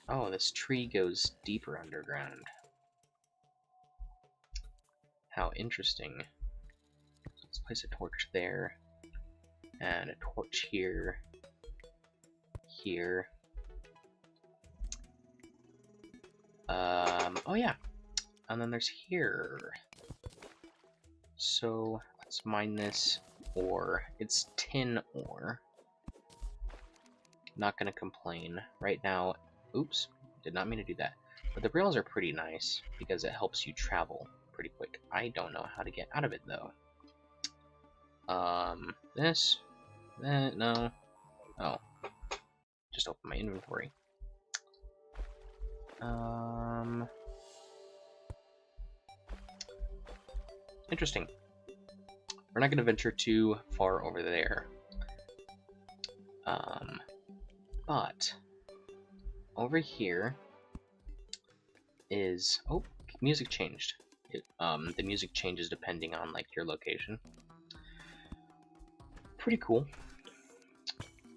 Speaker 1: Oh, this tree goes deeper underground. How interesting. Let's place a torch there, and a torch here, here. Oh yeah, and then there's here. So let's mine this ore. It's tin ore. Not gonna complain right now. Oops, did not mean to do that. But the rails are pretty nice because it helps you travel pretty quick. I don't know how to get out of it though. This, that, no. Oh, just open my inventory. Interesting. We're not gonna venture too far over there. But over here is, oh, music changed. The music changes depending on like your location. Pretty cool.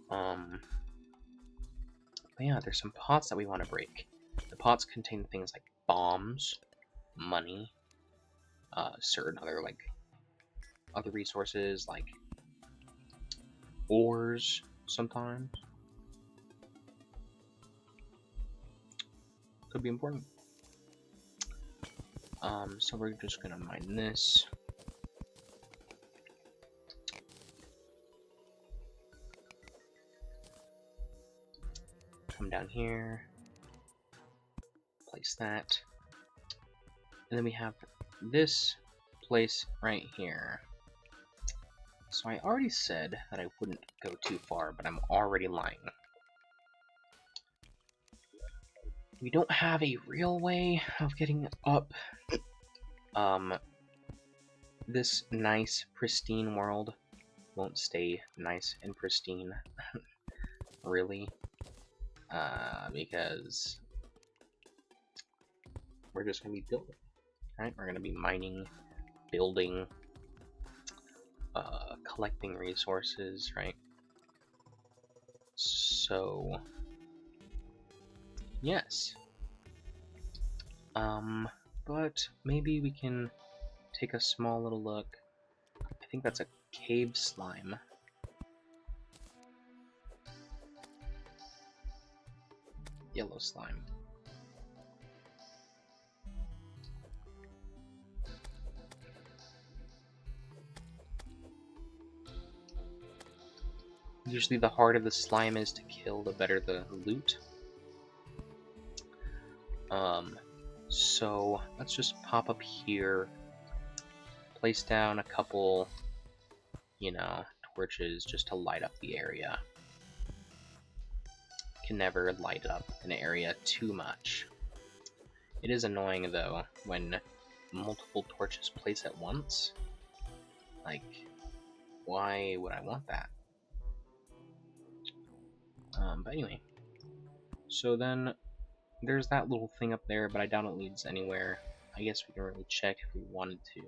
Speaker 1: But yeah, there's some pots that we want to break. The pots contain things like bombs, money, certain other like other resources like ores sometimes. Could be important. So we're just gonna mine this. come down here, place that, and then we have this place right here. So I already said that I wouldn't go too far, but I'm already lying. We don't have a real way of getting up this nice, pristine world. Won't stay nice and pristine, really, because we're just going to be building, right? We're going to be mining, building, collecting resources, right? So, yes. But maybe we can take a small little look. I think that's a cave slime. Yellow slime. Usually the harder the slime is to kill, the better the loot. So let's just pop up here, place down a couple, you know, torches just to light up the area. Can never light up an area too much. It is annoying though when multiple torches place at once. Like, why would I want that? But anyway, so then there's that little thing up there, but I doubt it leads anywhere. I guess we can really check if we wanted to.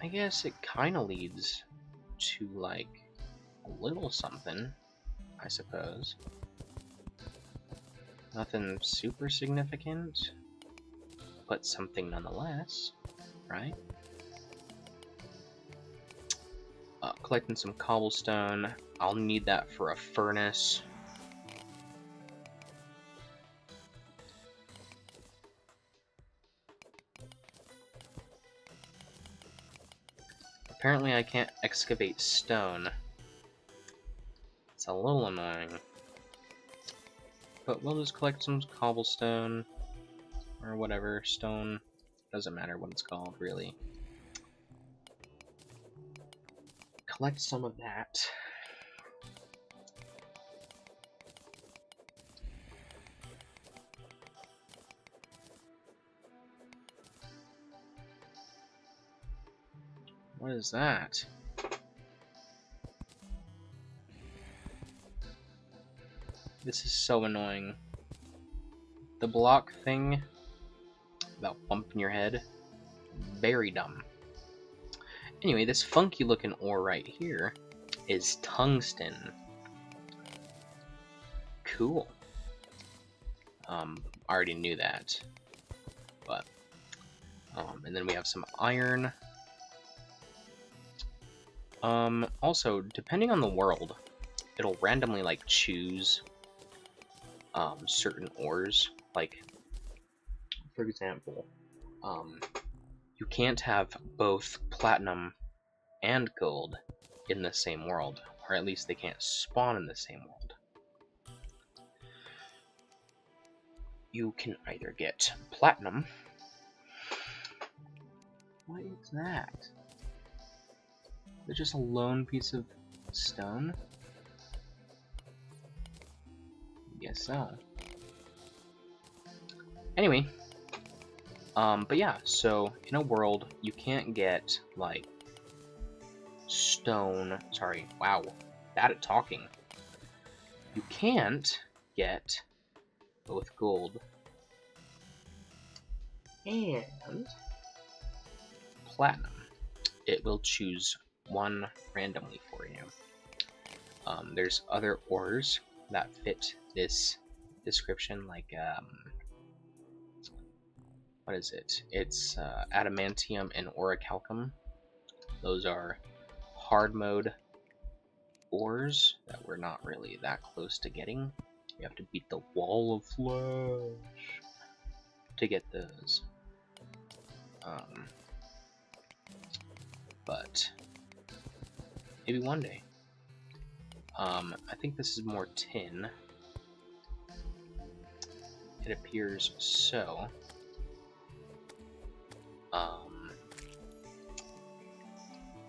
Speaker 1: I guess it kind of leads to, like, a little something, I suppose. Nothing super significant, but something nonetheless, right? Collecting some cobblestone. I'll need that for a furnace. Apparently I can't excavate stone. It's a little annoying. But we'll just collect some cobblestone, or whatever, stone. Doesn't matter what it's called, really. Collect some of that. What is that? This is so annoying. The block thing about bumping your head, very dumb. Anyway, this funky looking ore right here is tungsten. Cool. I already knew that, but and then we have some iron. Also, depending on the world, it'll randomly like choose certain ores. Like, for example, you can't have both platinum and gold in the same world, or at least they can't spawn in the same world. You can either get platinum. What is that? Is it just a lone piece of stone? I guess so. Anyway, but yeah, so in a world you can't get like stone. Sorry, wow, bad at talking. You can't get both gold and platinum. It will choose one randomly for you. There's other ores that fit this description, like what is it? It's adamantium and orichalcum. Those are hard mode ores that we're not really that close to getting. We have to beat the wall of flesh to get those. But maybe one day. I think this is more tin. It appears so.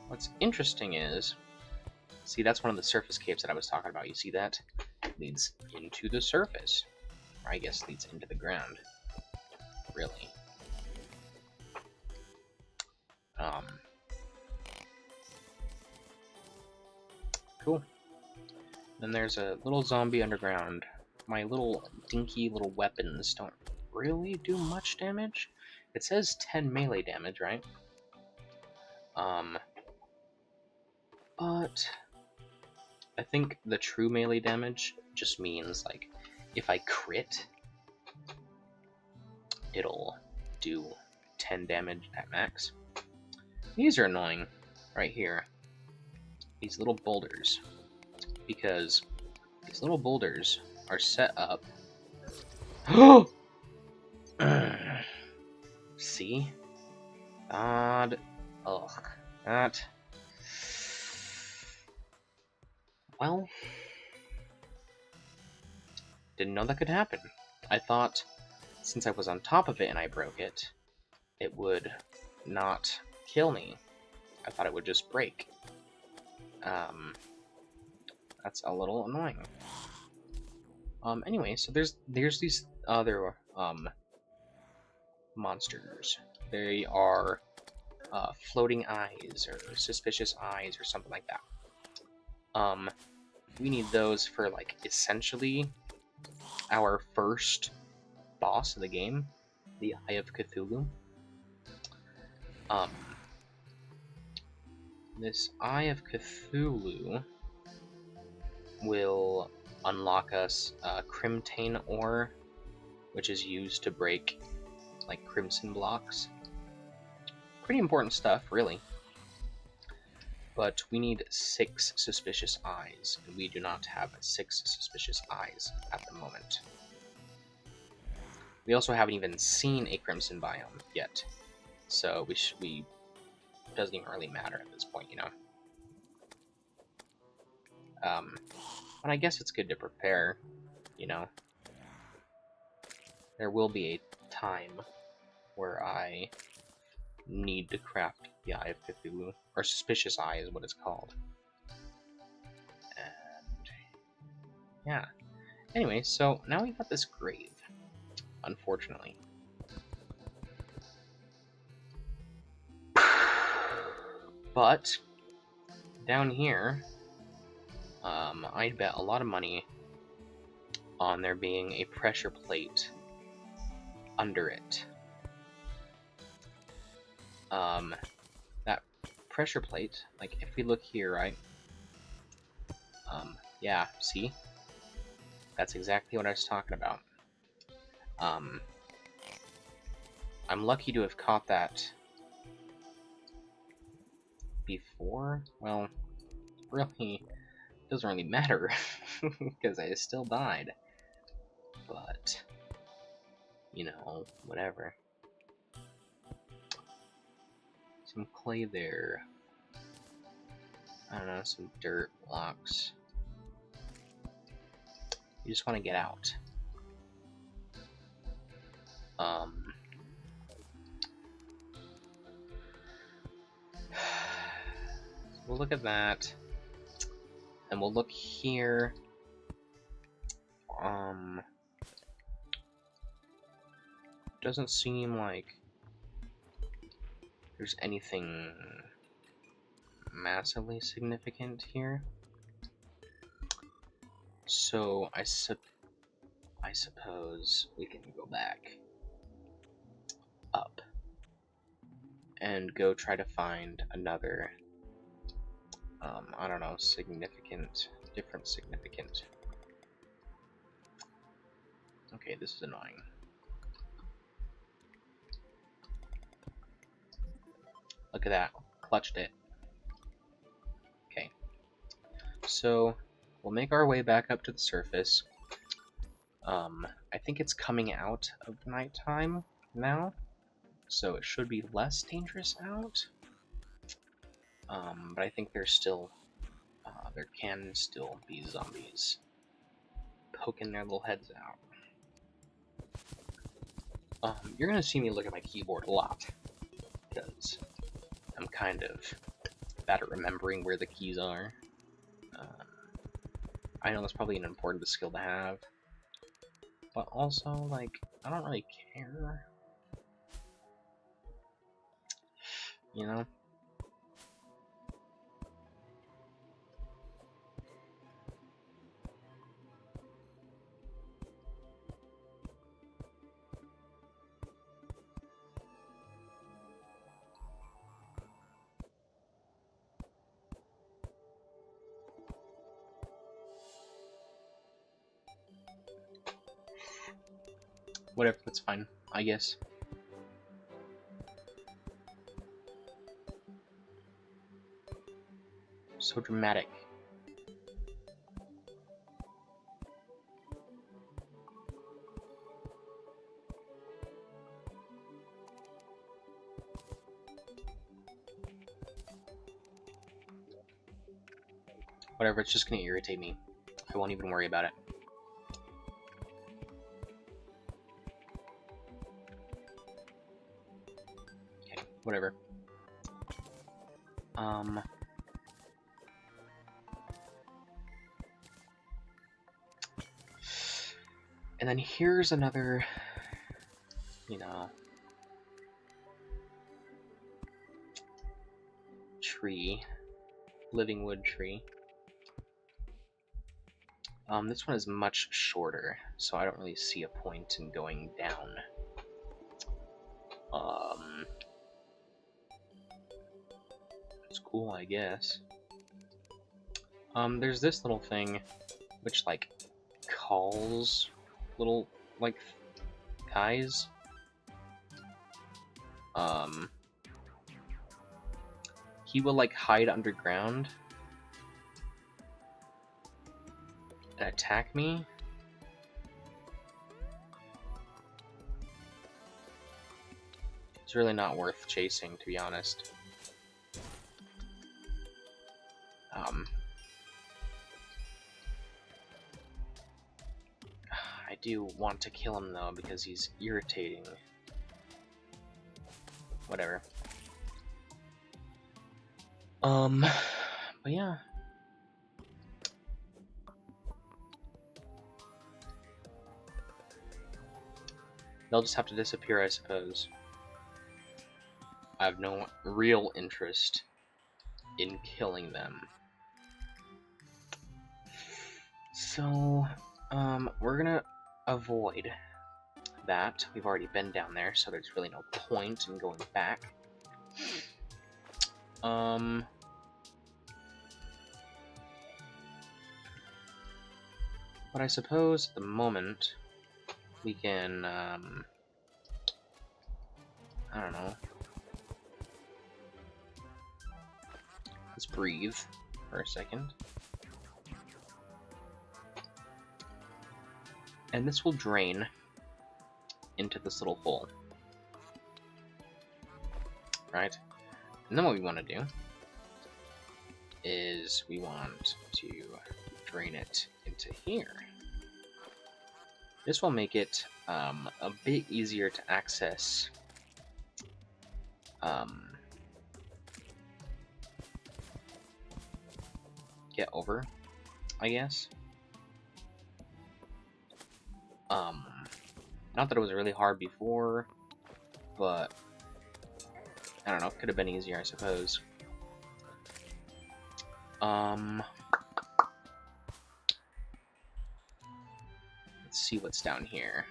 Speaker 1: What's interesting is, see, that's one of the surface caves that I was talking about. You see that? It leads into the surface. Or I guess leads into the ground. Really. Cool. Then there's a little zombie underground. My little dinky little weapons don't really do much damage. It says 10 melee damage, right? But I think the true melee damage just means, like, if I crit, it'll do 10 damage at max. These are annoying right here. These little boulders. Because these little boulders are set up. See? God. Ugh. That. Well. Didn't know that could happen. I thought, since I was on top of it and I broke it, it would not kill me. I thought it would just break. That's a little annoying. Anyway, so there's these other monsters. They are floating eyes or suspicious eyes or something like that. We need those for, like, essentially our first boss of the game, the Eye of Cthulhu. This Eye of Cthulhu will unlock us Crimtane ore, which is used to break, like, crimson blocks. Pretty important stuff, really. But we need 6 suspicious eyes, and we do not have 6 suspicious eyes at the moment. We also haven't even seen a crimson biome yet, so we doesn't even really matter at this point, you know. But I guess it's good to prepare, you know. There will be a time where I need to craft the Eye of Cthulhu, or Suspicious Eye is what it's called. And yeah. Anyway, so now we got this grave, unfortunately. But down here, I'd bet a lot of money on there being a pressure plate under it. That pressure plate, like, if we look here, right? Yeah, see? That's exactly what I was talking about. I'm lucky to have caught that before. Well, really, doesn't really matter, because I still died. But, you know, whatever. Some clay there. I don't know, some dirt blocks. You just want to get out. We'll look at that. And we'll look here. Doesn't seem like there's anything massively significant here. So I suppose we can go back up and go try to find another, I don't know, different significant. Okay, this is annoying. Look at that, clutched it. Okay, so we'll make our way back up to the surface. I think it's coming out of nighttime now, so it should be less dangerous out. But I think there's still there can still be zombies poking their little heads out. You're gonna see me look at my keyboard a lot, because I'm kind of bad at remembering where the keys are. I know that's probably an important skill to have, but also, like, I don't really care. You know? Whatever, that's fine, I guess. So dramatic. Whatever, it's just gonna irritate me. I won't even worry about it. Okay, whatever. And then here's another, you know, tree. Living wood tree. This one is much shorter, so I don't really see a point in going down. It's cool, I guess. There's this little thing, which, like, calls little, like, guys. He will, like, hide underground and attack me. It's really not worth chasing, to be honest. I do want to kill him, though, because he's irritating. Whatever. But yeah. They'll just have to disappear, I suppose. I have no real interest in killing them. So, we're gonna avoid that. We've already been down there, so there's really no point in going back. But I suppose at the moment we can, I don't know. Let's breathe for a second. And this will drain into this little hole. Right? And then what we want to do is we want to drain it into here. This will make it a bit easier to access get over, I guess. Not that it was really hard before, but I don't know, it could have been easier, I suppose. Let's see what's down here.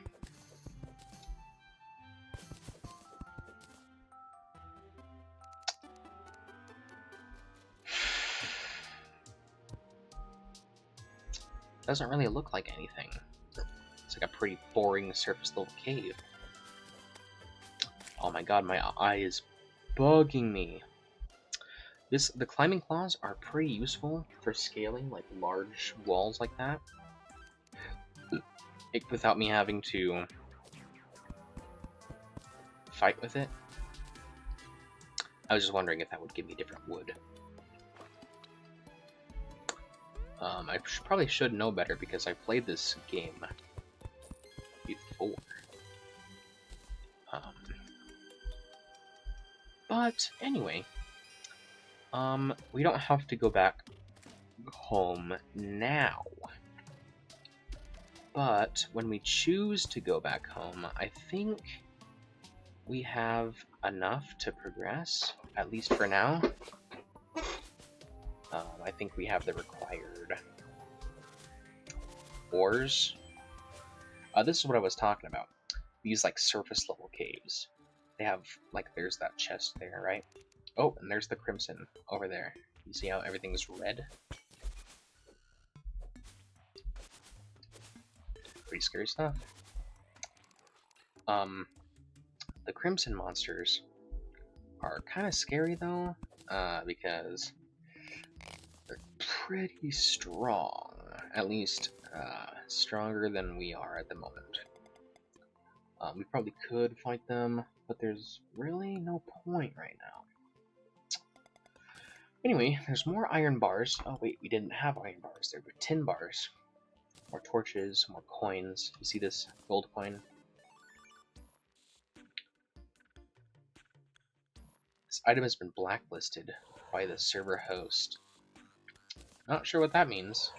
Speaker 1: Doesn't really look like anything. It's like a pretty boring surface level cave. Oh my god, my eye is bugging me. The climbing claws are pretty useful for scaling like large walls like that. Without me having to fight with it. I was just wondering if that would give me different wood. I probably should know better because I played this game before. But anyway, we don't have to go back home now. But when we choose to go back home, I think we have enough to progress, at least for now. I think we have the required ores. This is what I was talking about. These like surface level caves. They have like there's that chest there, right? Oh, and there's the crimson over there. You see how everything's red? Pretty scary stuff. The crimson monsters are kind of scary though, because they're pretty strong. At least stronger than we are at the moment. We probably could fight them, but there's really no point right now. Anyway, there's more iron bars. Oh wait, we didn't have iron bars. There were tin bars. More torches, more coins. You see this gold coin? This item has been blacklisted by the server host. Not sure what that means.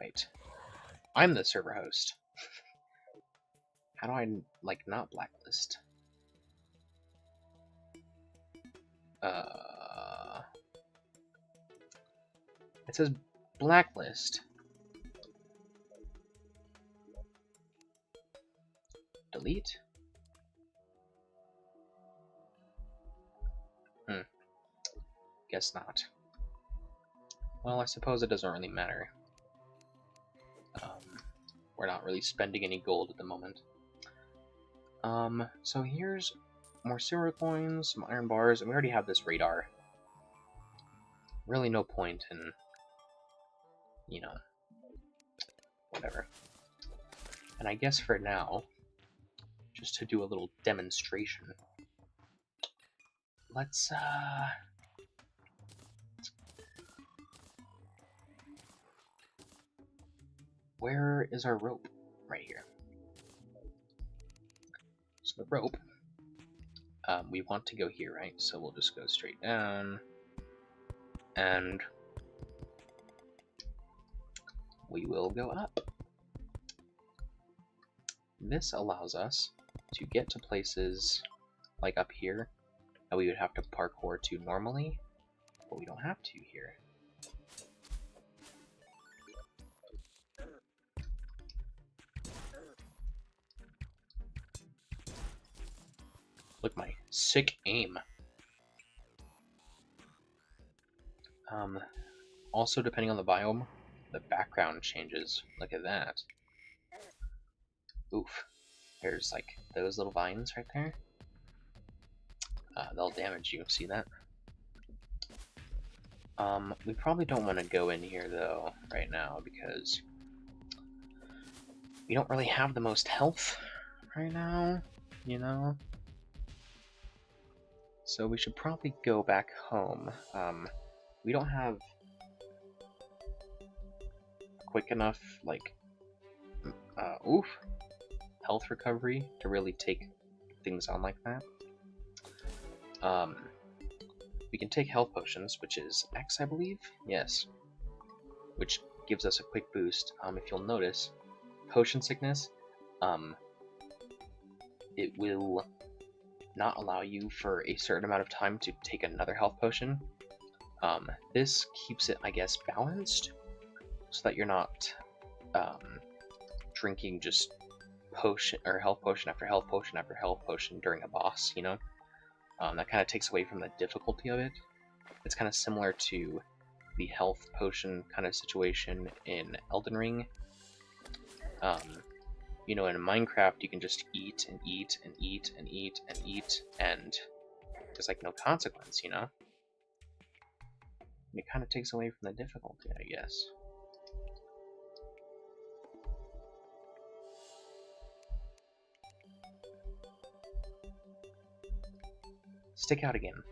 Speaker 1: Wait. I'm the server host. How do I, like, not blacklist? It says blacklist. Delete? Guess not. Well, I suppose it doesn't really matter. We're not really spending any gold at the moment. So here's more silver coins, some iron bars, and we already have this radar. Really no point in, you know, whatever. And I guess for now, just to do a little demonstration, let's, where is our rope? Right here. So the rope, we want to go here, right? So we'll just go straight down, and we will go up. This allows us to get to places like up here that we would have to parkour to normally, but we don't have to here. Look, my sick aim. Also, depending on the biome, the background changes. Look at that. Oof. There's like those little vines right there. They'll damage you. See that? We probably don't want to go in here though right now because we don't really have the most health right now, you know? So we should probably go back home. We don't have quick enough, like, health recovery to really take things on like that. We can take health potions, which is X, I believe? Yes. Which gives us a quick boost. If you'll notice, potion sickness, it will not allow you for a certain amount of time to take another health potion. This keeps it, I guess, balanced, so that you're not drinking just potion or health potion after health potion after health potion during a boss, you know? That kind of takes away from the difficulty of it. It's kind of similar to the health potion kind of situation in Elden Ring. You know, in Minecraft, you can just eat and eat and eat and eat and eat, and there's like no consequence, you know? And it kind of takes away from the difficulty, I guess. Stick out again.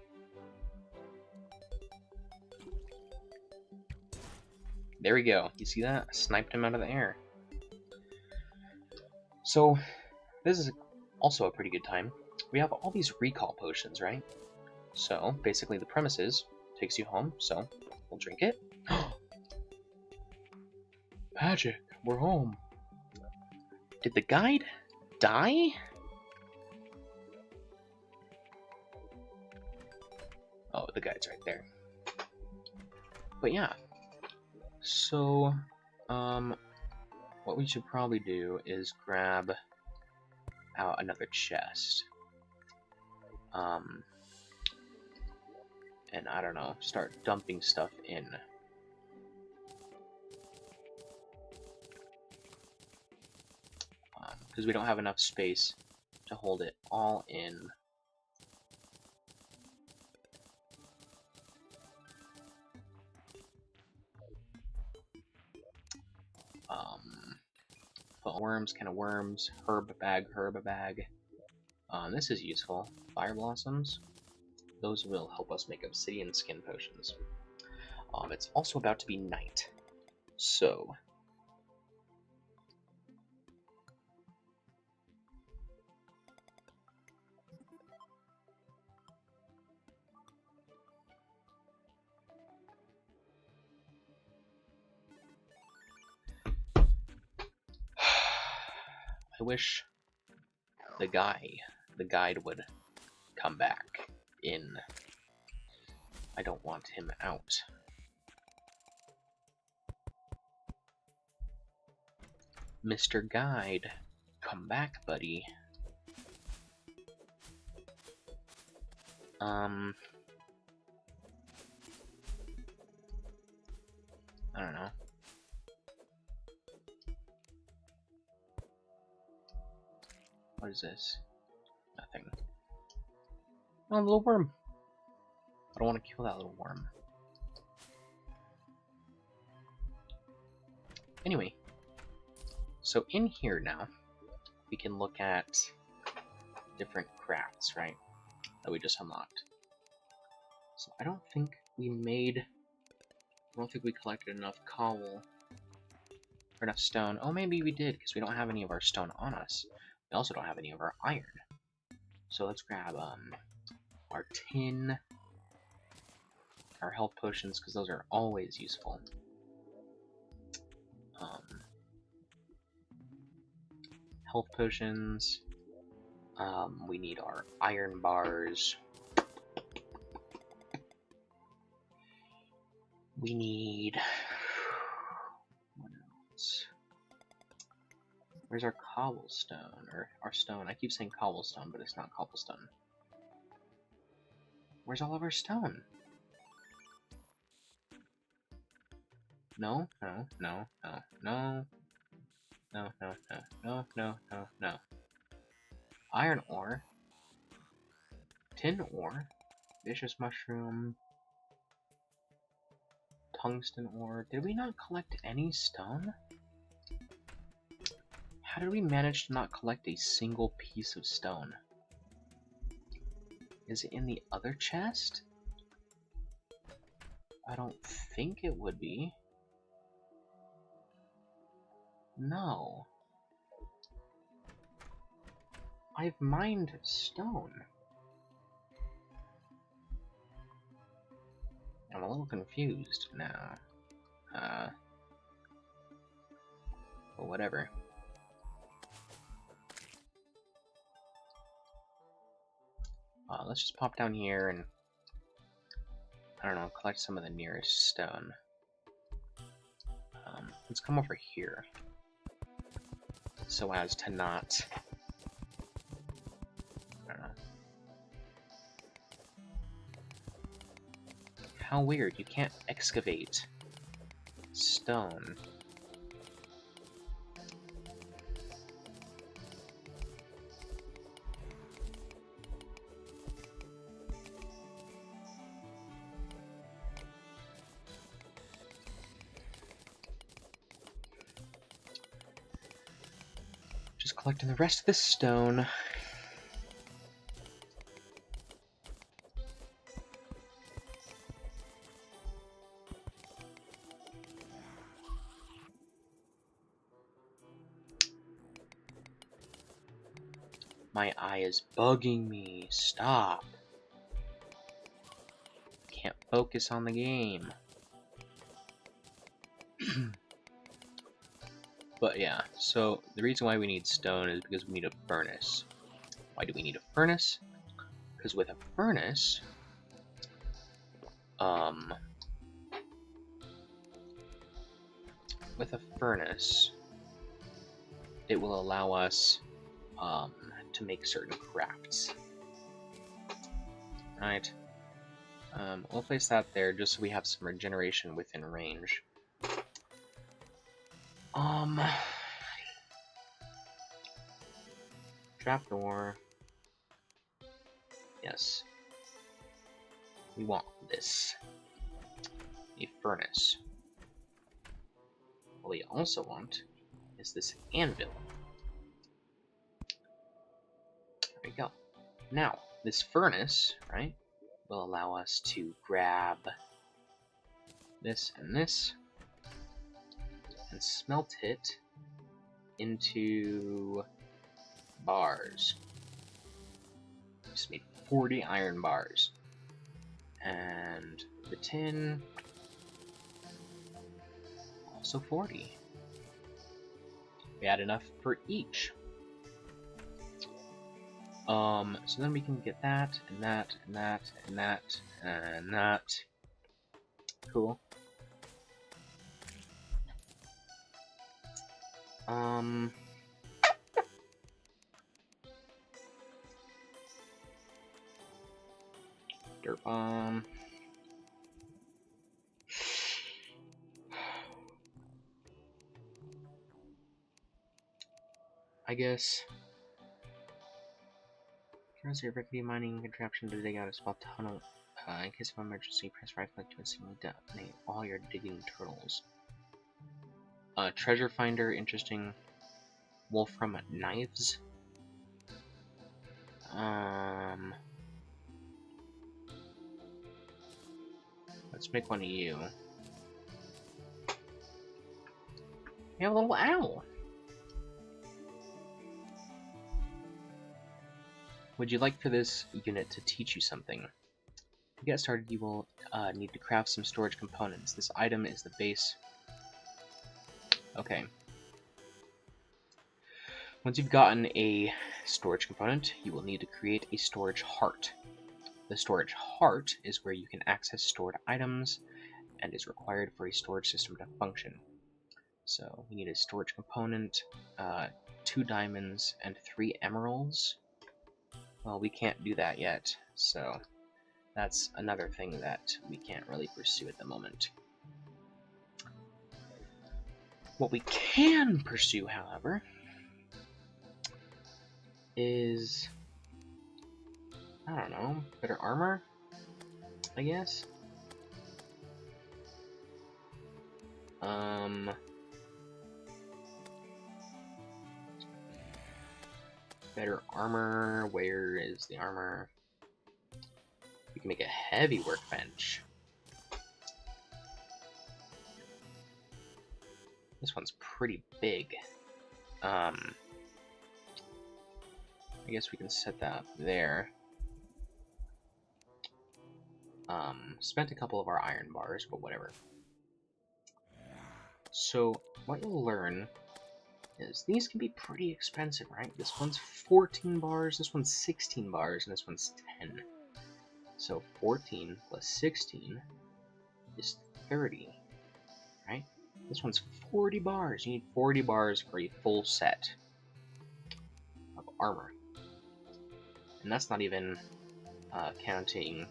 Speaker 1: There we go. You see that? I sniped him out of the air. So, this is also a pretty good time. We have all these recall potions, right? So, basically the premise is, takes you home, so we'll drink it. Magic, we're home. Did the guide die? Oh, the guide's right there. But yeah. So, what we should probably do is grab out another chest. And I don't know, start dumping stuff in. Because we don't have enough space to hold it all in. Worms, can of worms, herb bag. This is useful. Fire blossoms. Those will help us make obsidian skin potions. It's also about to be night, so I wish the guide would come back in. I don't want him out. Mr. Guide, come back, buddy. I don't know. What is this? Nothing. Oh, a little worm. I don't want to kill that little worm. Anyway, so in here now, we can look at different crafts, right? That we just unlocked. So I don't think we collected enough cobble or enough stone. Oh, maybe we did, because we don't have any of our stone on us. We also don't have any of our iron. So let's grab our tin, our health potions, because those are always useful. Health potions. We need our iron bars. We need... what else? Where's our cobblestone? Or our stone? I keep saying cobblestone, but it's not cobblestone. Where's all of our stone? No. Iron ore. Tin ore. Vicious mushroom. Tungsten ore. Did we not collect any stone? How did we manage to not collect a single piece of stone? Is it in the other chest? I don't think it would be. No. I've mined stone. I'm a little confused now. But whatever. Let's just pop down here and, I don't know, collect some of the nearest stone. Let's come over here, so as to not, I don't know. How weird, you can't excavate stone. Just collecting the rest of the stone. My eye is bugging me. Stop. Can't focus on the game. But yeah, so the reason why we need stone is because we need a furnace. Why do we need a furnace? Because with a furnace, it will allow us to make certain crafts. Right? We'll place that there just so we have some regeneration within range. Trapdoor. Yes. We want this. A furnace. What we also want is this anvil. There we go. Now, this furnace, right, will allow us to grab this and smelt it into bars. Just made 40 iron bars. And the tin, also 40. We had enough for each. So then we can get that, and that, and that, and that, and that. Cool. Dirt bomb. I guess. Turns your rickety mining contraption to dig out a small tunnel. In case of emergency, press right click to instantly detonate all your digging turtles. Treasure finder, interesting. Wolfram knives. Let's make one of you. We have a little owl. Would you like for this unit to teach you something? To get started, you will need to craft some storage components. This item is the base. Okay. Once you've gotten a storage component, you will need to create a storage heart. The storage heart is where you can access stored items and is required for a storage system to function. So we need a storage component, 2 diamonds, and 3 emeralds. Well, we can't do that yet, so that's another thing that we can't really pursue at the moment. What we can pursue, however, is, I don't know, better armor, I guess? Better armor, where is the armor? We can make a heavy workbench. This one's pretty big. I guess we can set that up there. Spent a couple of our iron bars, but whatever. So, what you'll learn is these can be pretty expensive, right? This one's 14 bars, this one's 16 bars, and this one's 10. So 14 plus 16 is 30, right? This one's 40 bars. You need 40 bars for a full set of armor. And that's not even counting,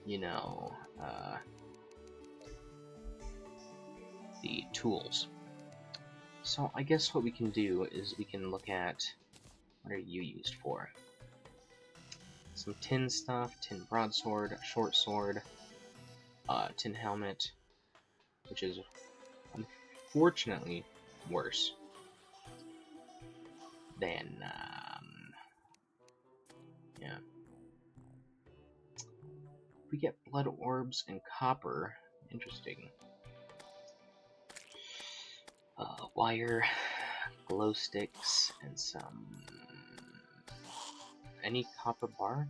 Speaker 1: you know, the tools. So I guess what we can do is we can look at what are you used for. Some tin stuff, tin broadsword, short sword, tin helmet, which is unfortunately worse than, yeah. We get blood orbs and copper, interesting. Wire, glow sticks, and some any copper bar?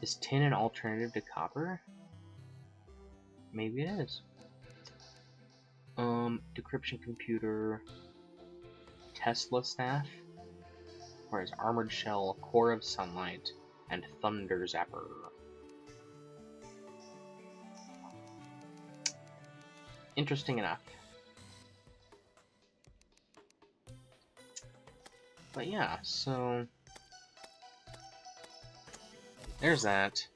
Speaker 1: Is tin an alternative to copper? Maybe it is. Decryption computer, Tesla staff, whereas armored shell, core of sunlight, and thunder zapper. Interesting enough. But yeah, so there's that.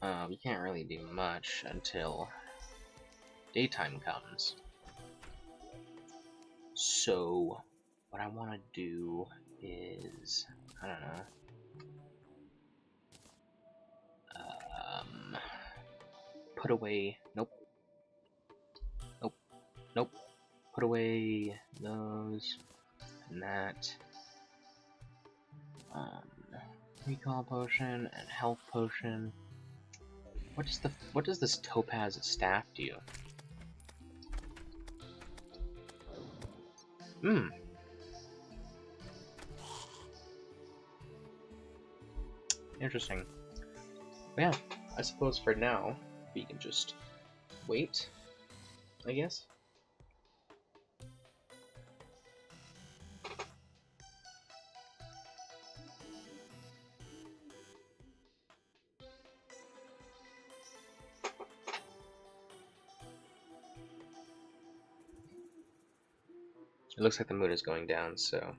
Speaker 1: You can't really do much until daytime comes. So what I want to do is, I don't know, put away, nope, put away those and that, recall potion and health potion. What does this topaz staff do? Interesting. But yeah, I suppose for now we can just wait, I guess. It looks like the moon is going down, so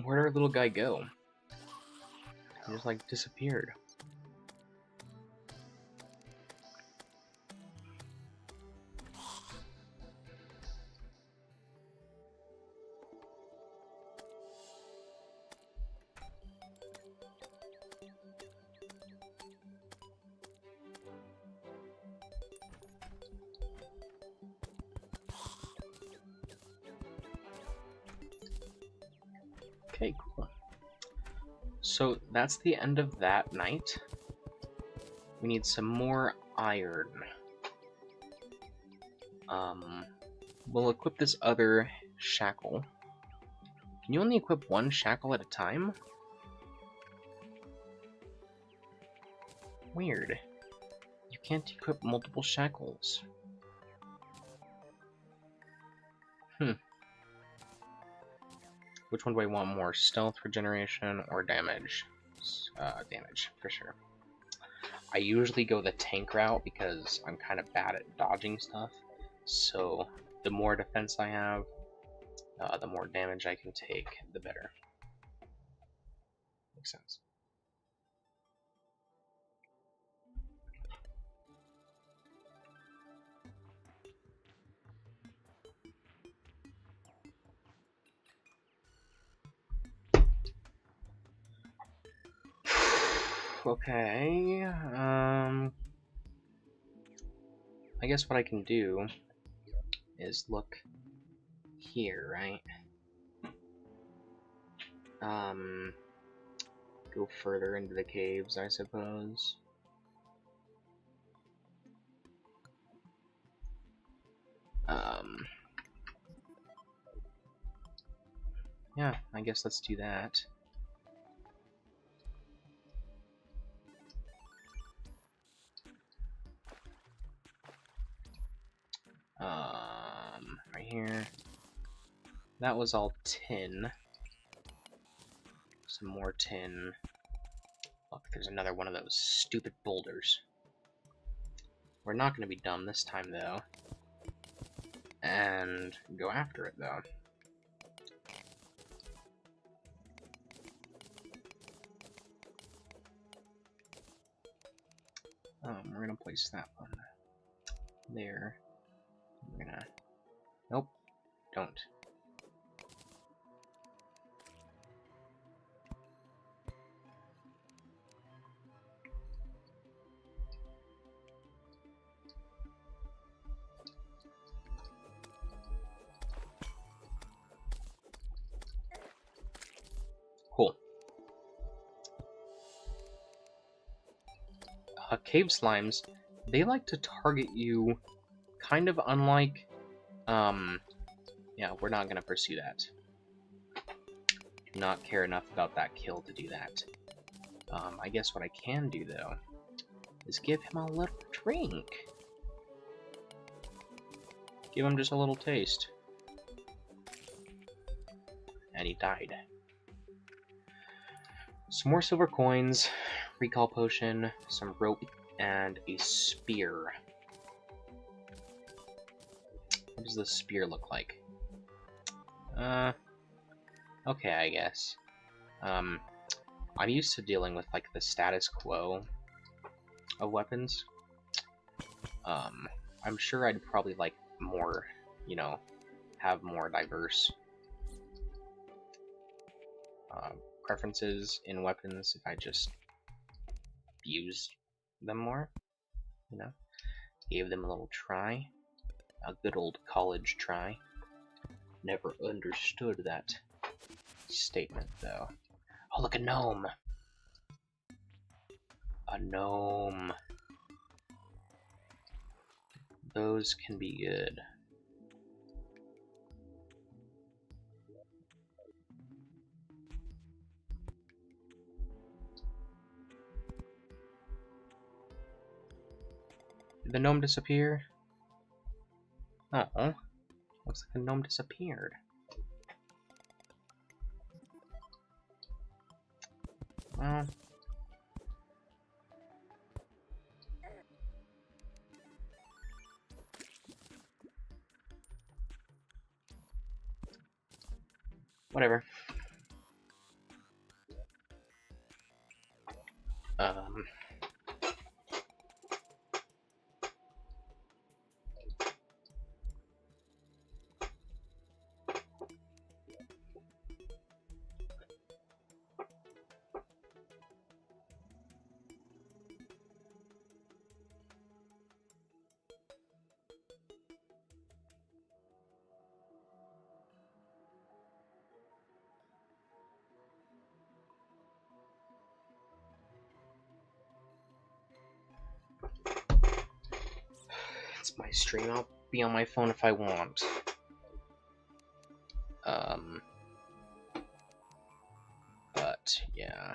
Speaker 1: where'd our little guy go? He just like disappeared. Okay, cool. So that's the end of that night. We need some more iron. We'll equip this other shackle. Can you only equip one shackle at a time? Weird. You can't equip multiple shackles. Which one do I want more? Stealth, regeneration, or damage? Damage, for sure. I usually go the tank route because I'm kind of bad at dodging stuff. So the more defense I have, the more damage I can take, the better. Makes sense. Okay, I guess what I can do is look here, right? Go further into the caves, I suppose. Yeah, I guess let's do that. Right here. That was all tin. Some more tin. Look, there's another one of those stupid boulders. We're not going to be dumb this time, though. And go after it, though. We're going to place that one there. We're going to... Nope. Don't. Cool. Cave slimes, they like to target you kind of unlike... Yeah, we're not going to pursue that. Do not care enough about that kill to do that. I guess what I can do, though, is give him a little drink. Give him just a little taste. And he died. Some more silver coins, recall potion, some rope, and a spear. What does the spear look like? Okay, I guess. I'm used to dealing with, like, the status quo of weapons. I'm sure I'd probably like more, you know, have more diverse preferences in weapons if I just used them more, you know? Gave them a little try. A good old college try. Never understood that statement, though. Oh, look, a gnome! A gnome. Those can be good. Did the gnome disappear? Oh, looks like the gnome disappeared. Well, whatever. It's my stream. I'll be on my phone if I want. But yeah.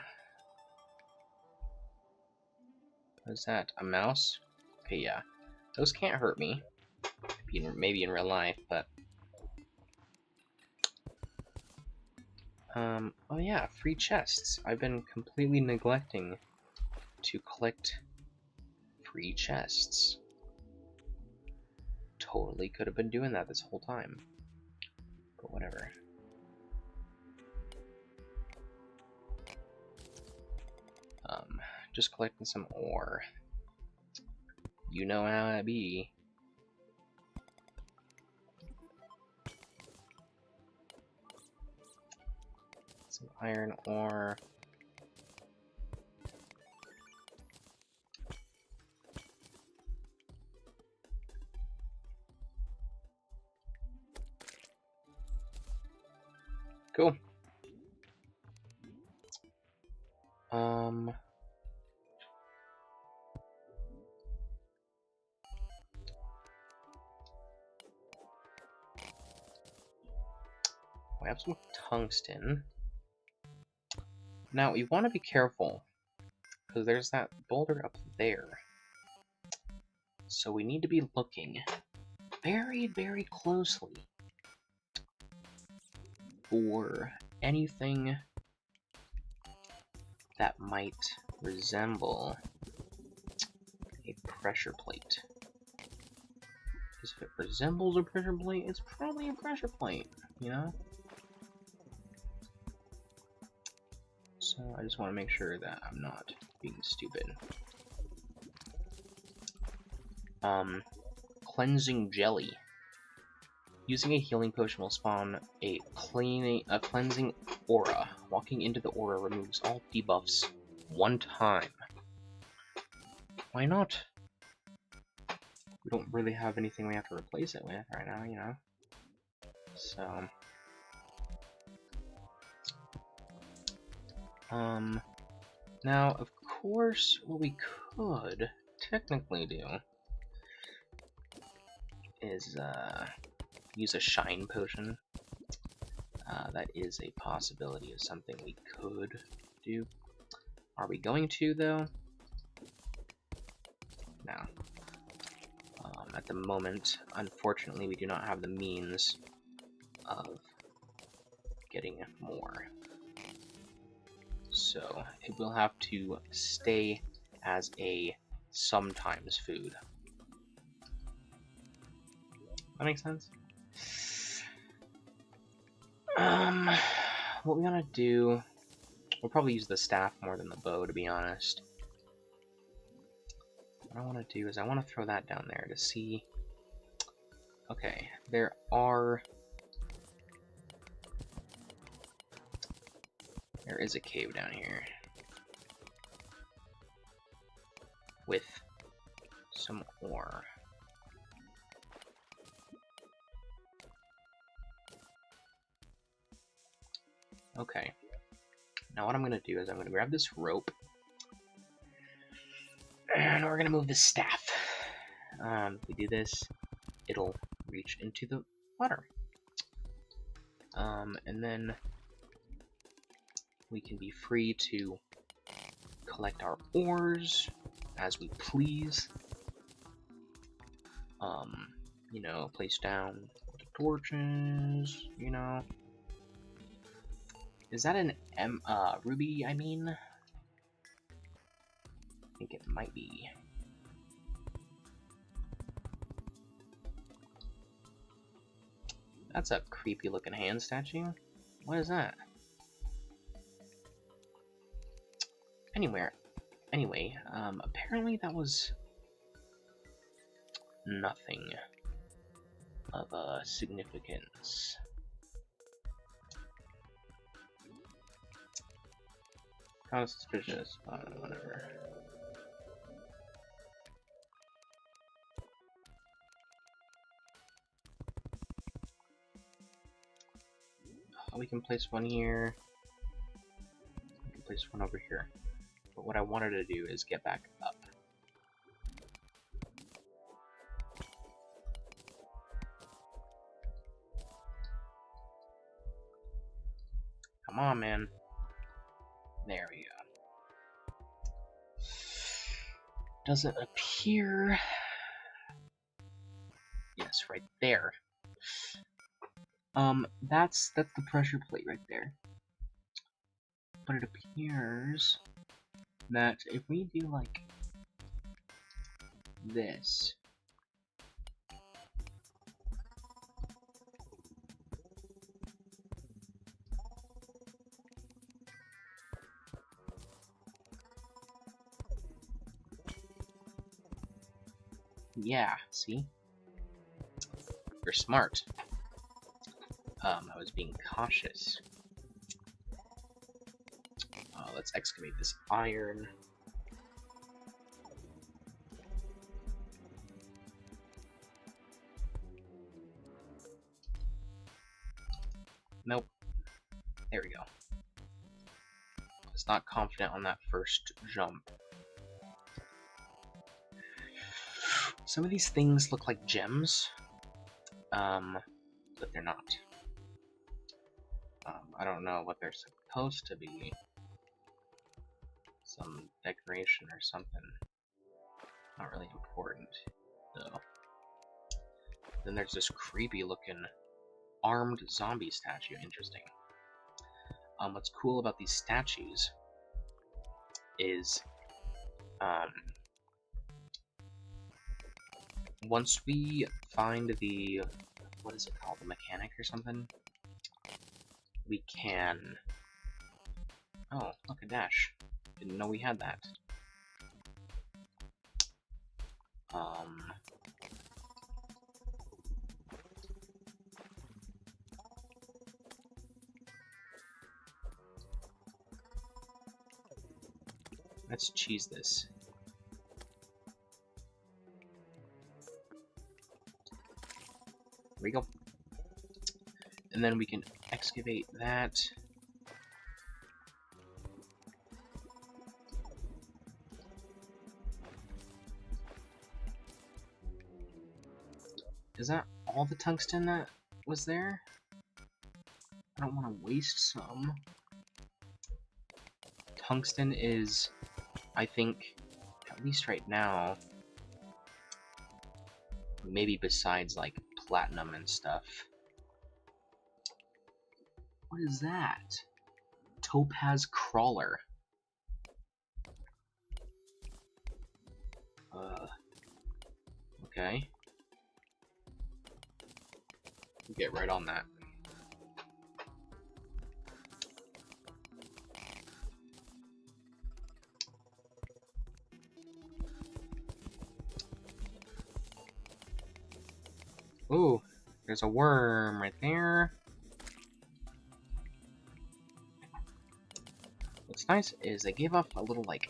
Speaker 1: What is that? A mouse? Okay, yeah. Those can't hurt me. Maybe in real life, but... oh yeah, free chests. I've been completely neglecting to collect free chests. Totally could have been doing that this whole time. But whatever. Just collecting some ore. You know how it be. Some iron ore. Cool. I have some tungsten. Now, you want to be careful, because there's that boulder up there. So we need to be looking very, very closely for anything that might resemble a pressure plate. Because if it resembles a pressure plate, it's probably a pressure plate, you know? So I just want to make sure that I'm not being stupid. Cleansing jelly. Using a healing potion will spawn a cleansing aura. Walking into the aura removes all debuffs one time. Why not? We don't really have anything we have to replace it with right now, you know? So... now, of course, what we could technically do is, use a shine potion. That is a possibility of something we could do. Are we going to, though? No. At the moment, unfortunately, we do not have the means of getting more. So, it will have to stay as a sometimes food. That makes sense? What we want to do... we'll probably use the staff more than the bow, to be honest. What I want to do is I want to throw that down there to see... okay, there is a cave down here. With some ore. Okay. Now what I'm going to do is I'm going to grab this rope. And we're going to move the staff. If we do this, it'll reach into the water. And then we can be free to collect our ores as we please. You know, place down the torches, you know. Is that an ruby, I mean? I think it might be. That's a creepy looking hand statue. What is that? Anyway, apparently that was nothing of significance. Kind of suspicious, but whatever. We can place one here. We can place one over here. But what I wanted to do is get back up. Come on, man. There we go. Doesn't appear... yes, right there. That's the pressure plate right there. But it appears that if we do like this, yeah, see? You're smart. I was being cautious. Let's excavate this iron. Nope. There we go. I was not confident on that first jump. Some of these things look like gems, but they're not. I don't know what they're supposed to be. Some decoration or something. Not really important, though. Then there's this creepy looking armed zombie statue. Interesting. What's cool about these statues is once we find the, what is it called, the mechanic or something, we can, oh, look, a dash. Didn't know we had that. Let's cheese this. There we go. And then we can excavate that. Is that all the tungsten that was there? I don't want to waste some. Tungsten is, I think, at least right now, maybe besides like platinum and stuff. What is that? Topaz crawler. Okay. We'll get right on that. Ooh, there's a worm right there. What's nice is they gave off a little, like,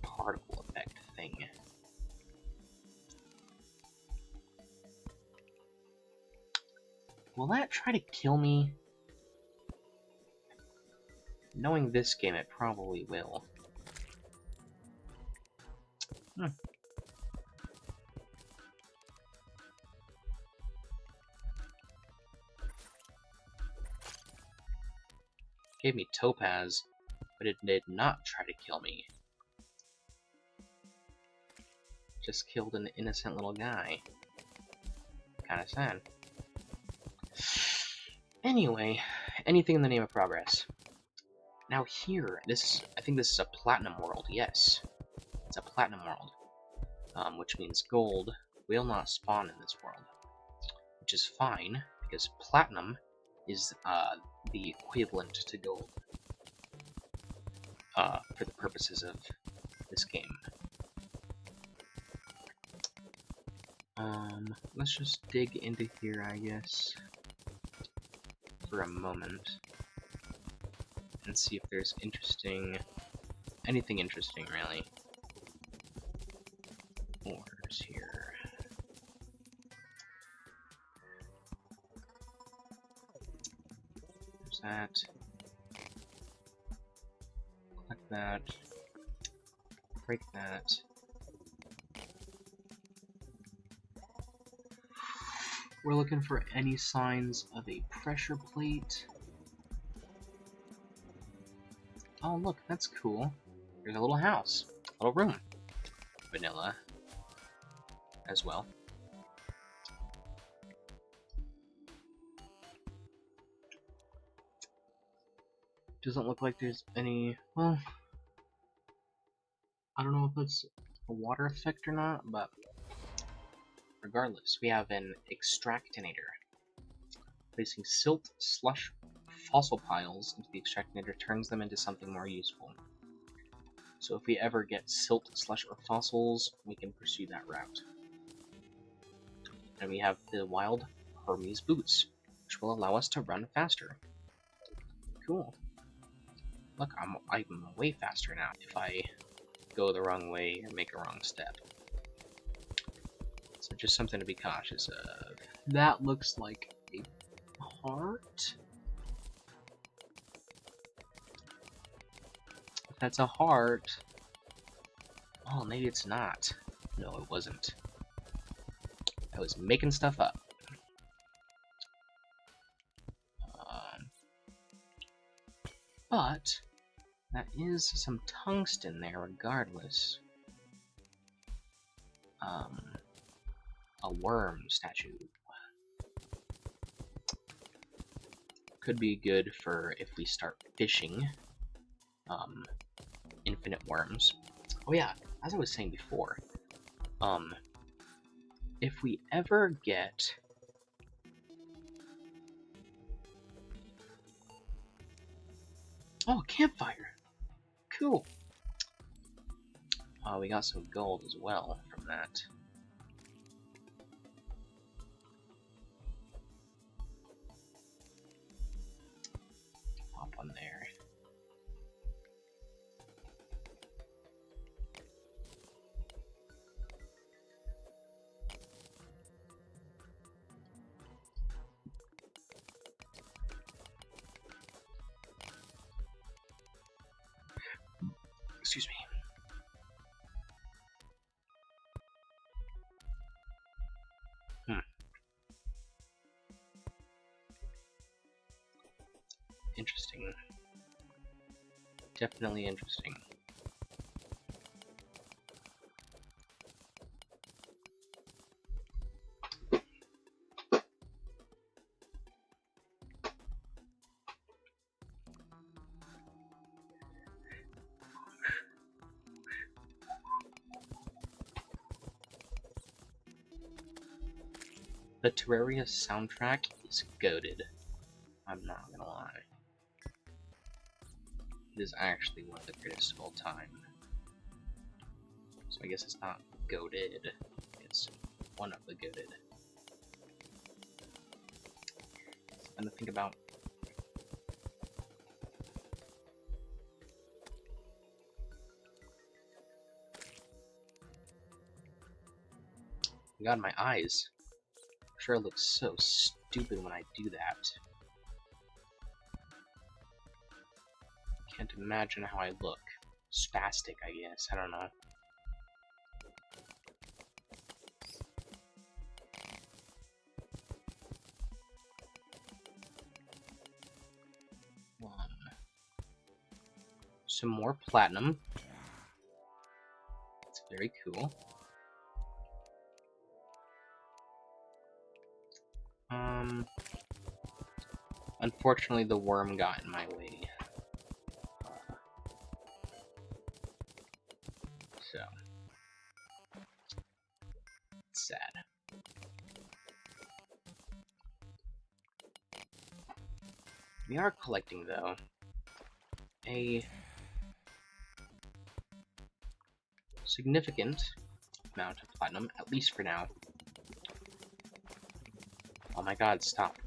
Speaker 1: particle effect thing. Will that try to kill me? Knowing this game, it probably will. Gave me topaz, but it did not try to kill me. Just killed an innocent little guy. Kinda sad. Anyway, anything in the name of progress. Now here, I think this is a platinum world, yes. It's a platinum world. Which means gold will not spawn in this world. Which is fine, because platinum is the equivalent to gold. For the purposes of this game. Let's just dig into here, I guess, for a moment, and see if there's anything interesting, really. Ores here. There's that. Collect that. Break that. We're looking for any signs of a pressure plate. Oh, look, that's cool. There's a little house, a little room. Vanilla as well. Doesn't look like there's any, well, I don't know if that's a water effect or not, but regardless, we have an extractinator. Placing silt, slush, fossil piles into the extractinator turns them into something more useful. So if we ever get silt, slush, or fossils, we can pursue that route. And we have the wild Hermes boots, which will allow us to run faster. Cool. Look, I'm way faster now if I go the wrong way or make a wrong step. So just something to be cautious of. That looks like a heart? If that's a heart... Oh, maybe it's not. No, it wasn't. I was making stuff up. But that is some tungsten there regardless. A worm statue. Could be good for if we start fishing infinite worms. Oh yeah, as I was saying before, if we ever get oh, campfire. Cool. We got some gold as well from that. Hop on there. Excuse me. Interesting. Definitely interesting. The Terraria soundtrack is goated. I'm not gonna lie. It is actually one of the greatest of all time. So I guess it's not goated. It's one of the goated. Something to think about. God, my eyes. I'm sure it looks so stupid when I do that. Can't imagine how I look. Spastic, I guess. I don't know. Some more platinum. It's very cool. Unfortunately, the worm got in my way. So, it's sad. We are collecting, though, a significant amount of platinum, at least for now. Oh my god, stop.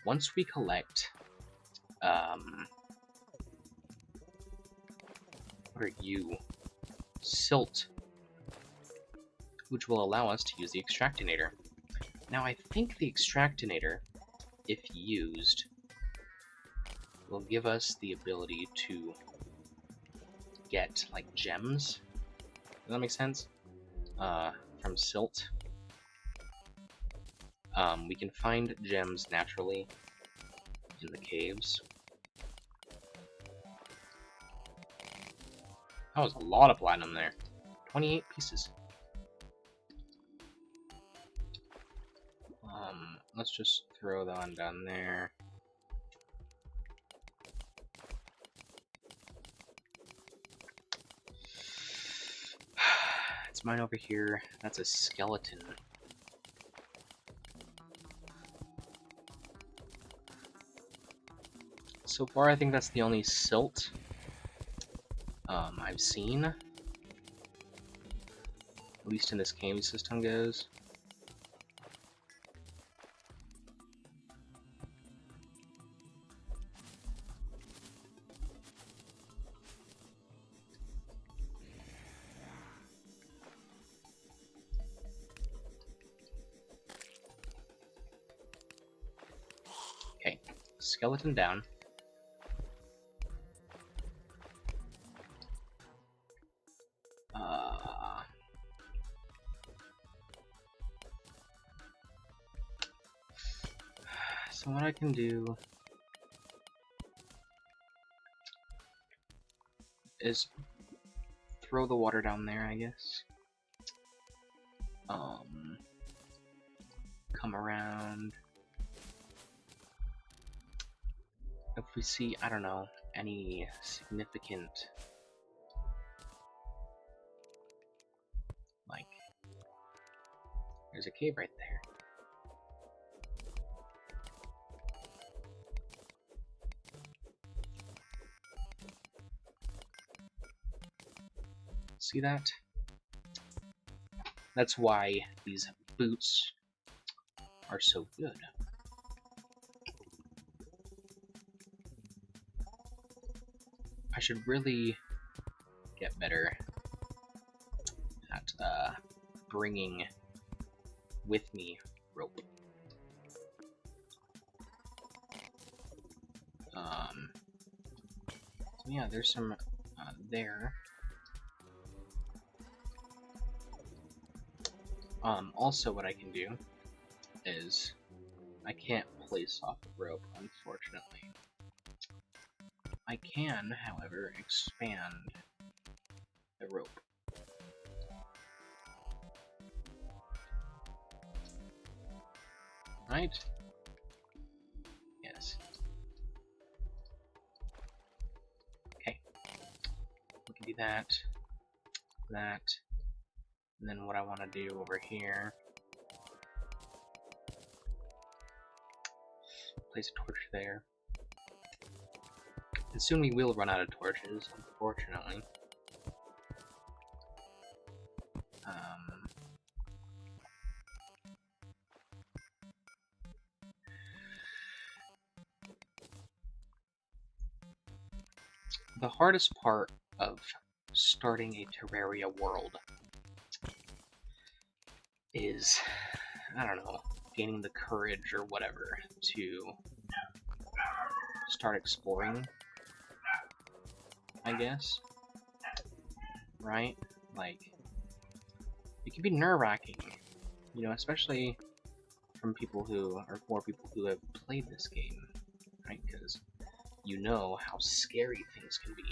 Speaker 1: Once we collect, what are you? Silt, which will allow us to use the extractinator. Now, I think the extractinator, if used, will give us the ability to get, like, gems. Does that make sense? From silt. We can find gems naturally in the caves. That was a lot of platinum there. 28 pieces. Let's just throw that one down there. It's mine over here. That's a skeleton. So far, I think that's the only silt I've seen. At least in this cave system goes. Okay, skeleton down. So what I can do is throw the water down there, I guess. come around. If we see, I don't know, any significant, like, there's a cave right there. See that? That's why these boots are so good. I should really get better at bringing with me rope. So yeah, there's some there. Also what I can do is I can't place off the rope, unfortunately. I can, however, expand the rope. Right? Yes. Okay. We can do that, that, and then what I want to do over here, place a torch there. And soon we will run out of torches, unfortunately. The hardest part of starting a Terraria world is, I don't know, gaining the courage or whatever to start exploring, I guess. Right? Like, it can be nerve-wracking, you know, especially from people who, or for people who have played this game, right? Because you know how scary things can be.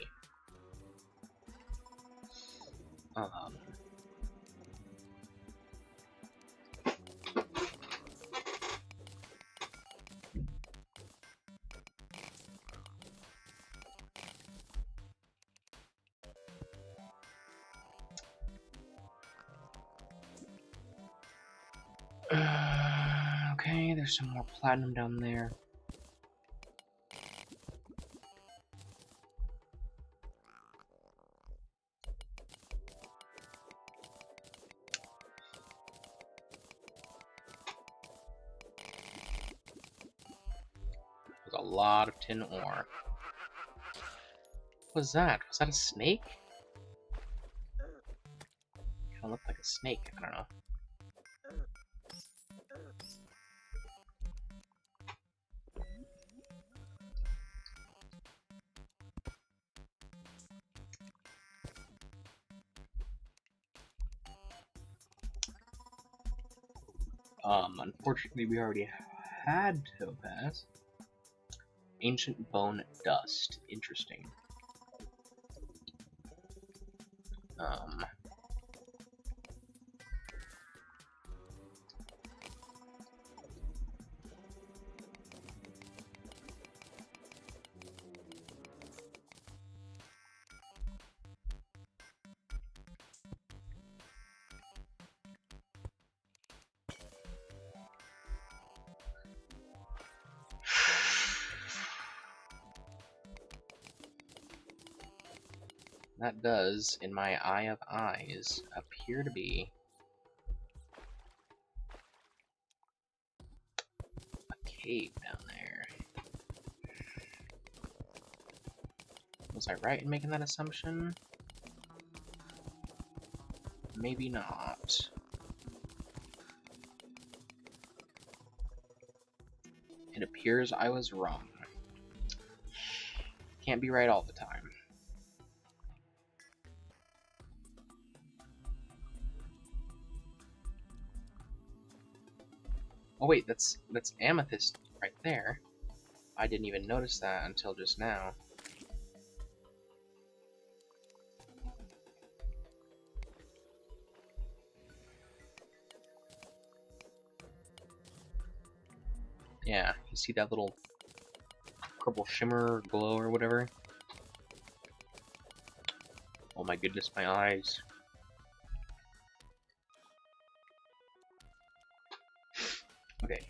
Speaker 1: Okay, there's some more platinum down there. There's a lot of tin ore. What was that? Was that a snake? Kinda looked like a snake, I don't know. Unfortunately, we already had topaz. Ancient bone dust. Interesting. That does, in my eye of eyes, appear to be a cave down there. Was I right in making that assumption? Maybe not. It appears I was wrong. Can't be right all the time. Oh wait, that's amethyst right there. I didn't even notice that until just now. Yeah, you see that little purple shimmer or glow or whatever? Oh my goodness, my eyes. Okay.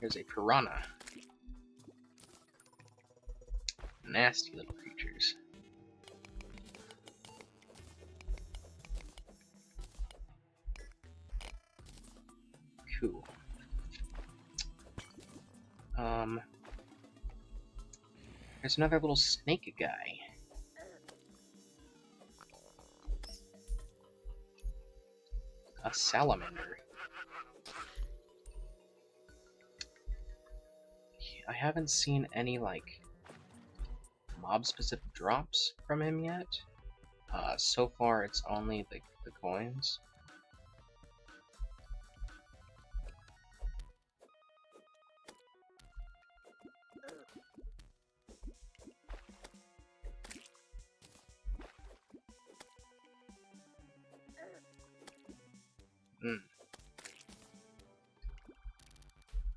Speaker 1: There's a piranha. Nasty little creatures. Cool. There's another little snake guy. A salamander. I haven't seen any, like, mob-specific drops from him yet. So far, it's only the coins.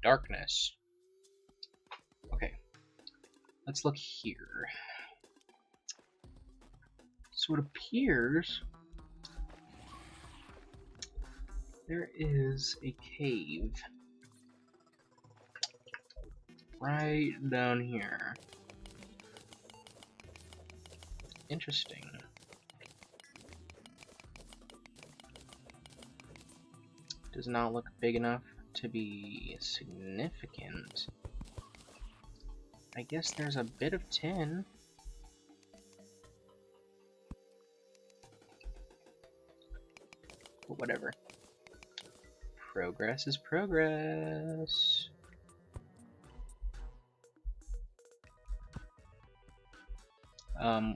Speaker 1: Darkness. Okay. Let's look here. So it appears there is a cave right down here. Interesting. Does not look big enough to be significant. I guess there's a bit of tin. But whatever. Progress is progress.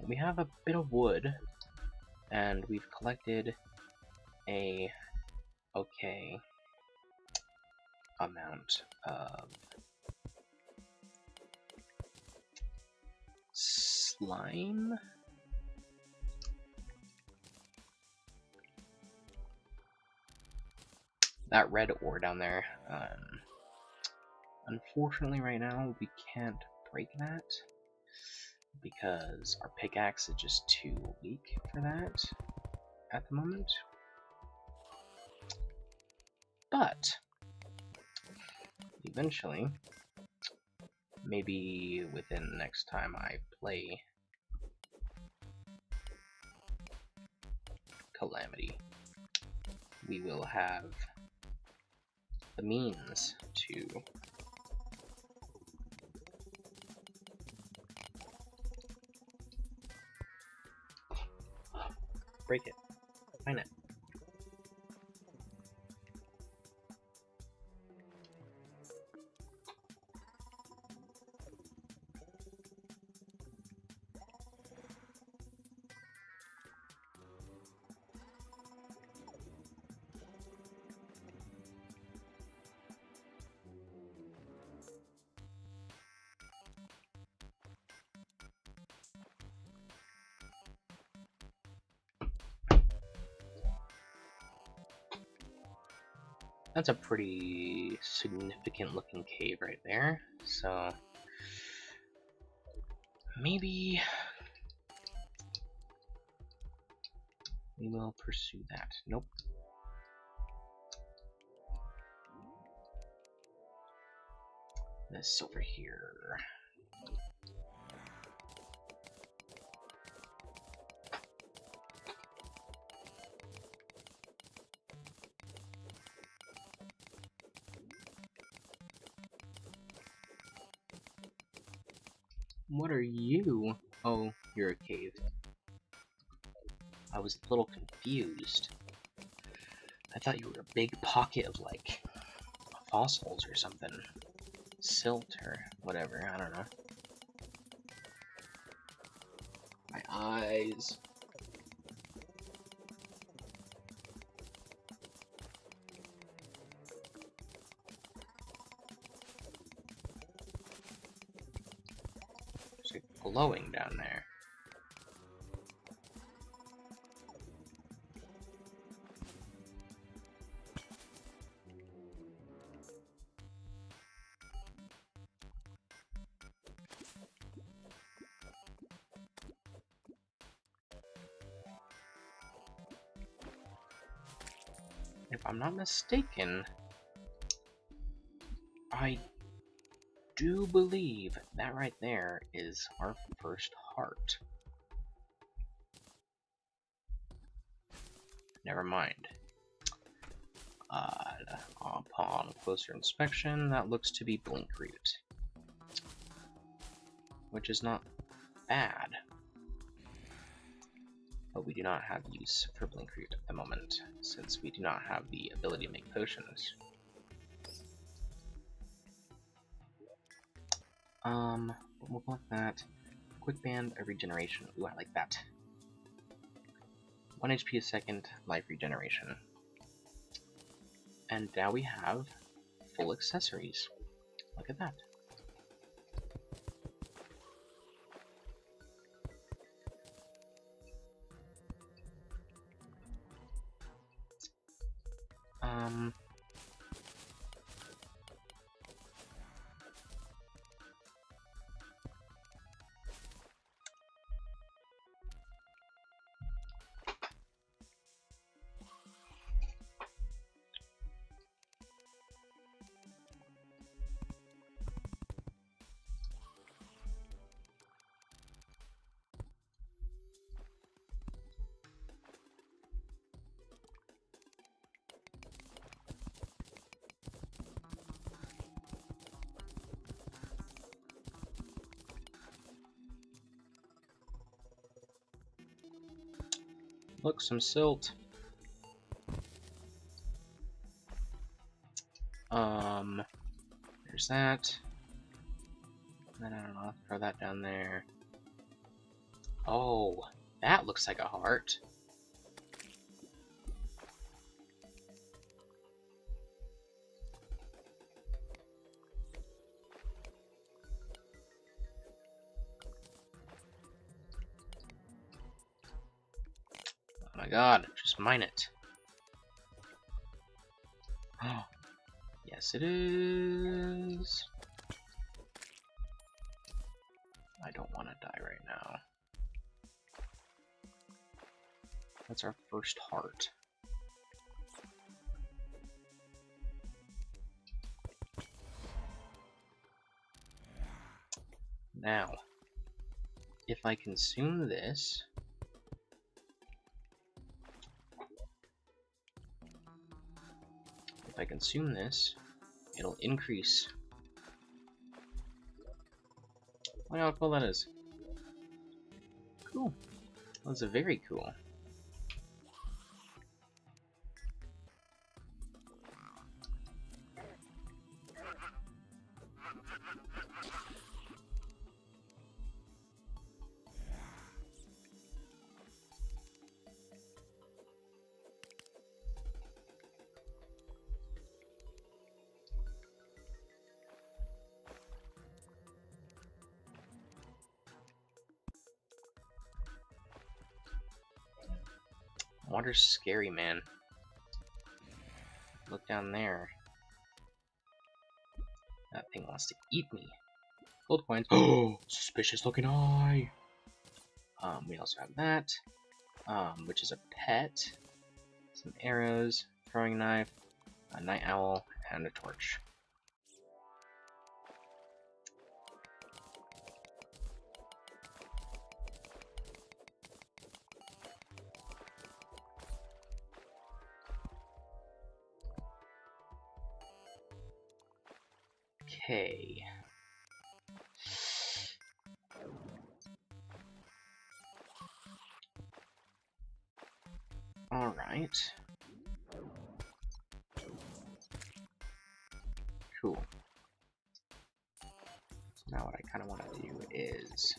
Speaker 1: We have a bit of wood, and we've collected a okay amount of slime. That red ore down there. Unfortunately, right now we can't break that because our pickaxe is just too weak for that at the moment. But eventually, maybe within the next time I play Calamity, we will have the means to break it. Why not? That's a pretty significant looking cave right there, so maybe we will pursue that. Nope. This over here. What are you? Oh, you're a cave. I was a little confused. I thought you were a big pocket of, like, fossils or something. Silt or whatever, I don't know. My eyes. glowing down there. If I'm not mistaken, I do believe that right there is our first heart. Never mind. Upon closer inspection, that looks to be Blinkroot, which is not bad. But we do not have use for Blinkroot at the moment, since we do not have the ability to make potions. We'll go with that. Quick Band of Regeneration. Ooh, I like that. 1 HP a second, life regeneration. And now we have full accessories. Look at that. Look, some silt. There's that. And then I don't know, I'll throw that down there. Oh, that looks like a heart. Oh my god, just mine it. Oh, yes it is. I don't want to die right now. That's our first heart. Now, if I consume this, it'll increase. Look how cool that is. Cool. That's very cool. Water's scary, man. Look down there. That thing wants to eat me. Gold coins. Oh, suspicious looking eye. We also have that, which is a pet. Some arrows, throwing knife, a night owl, and a torch. Okay. All right. Cool. So now what I kind of want to do is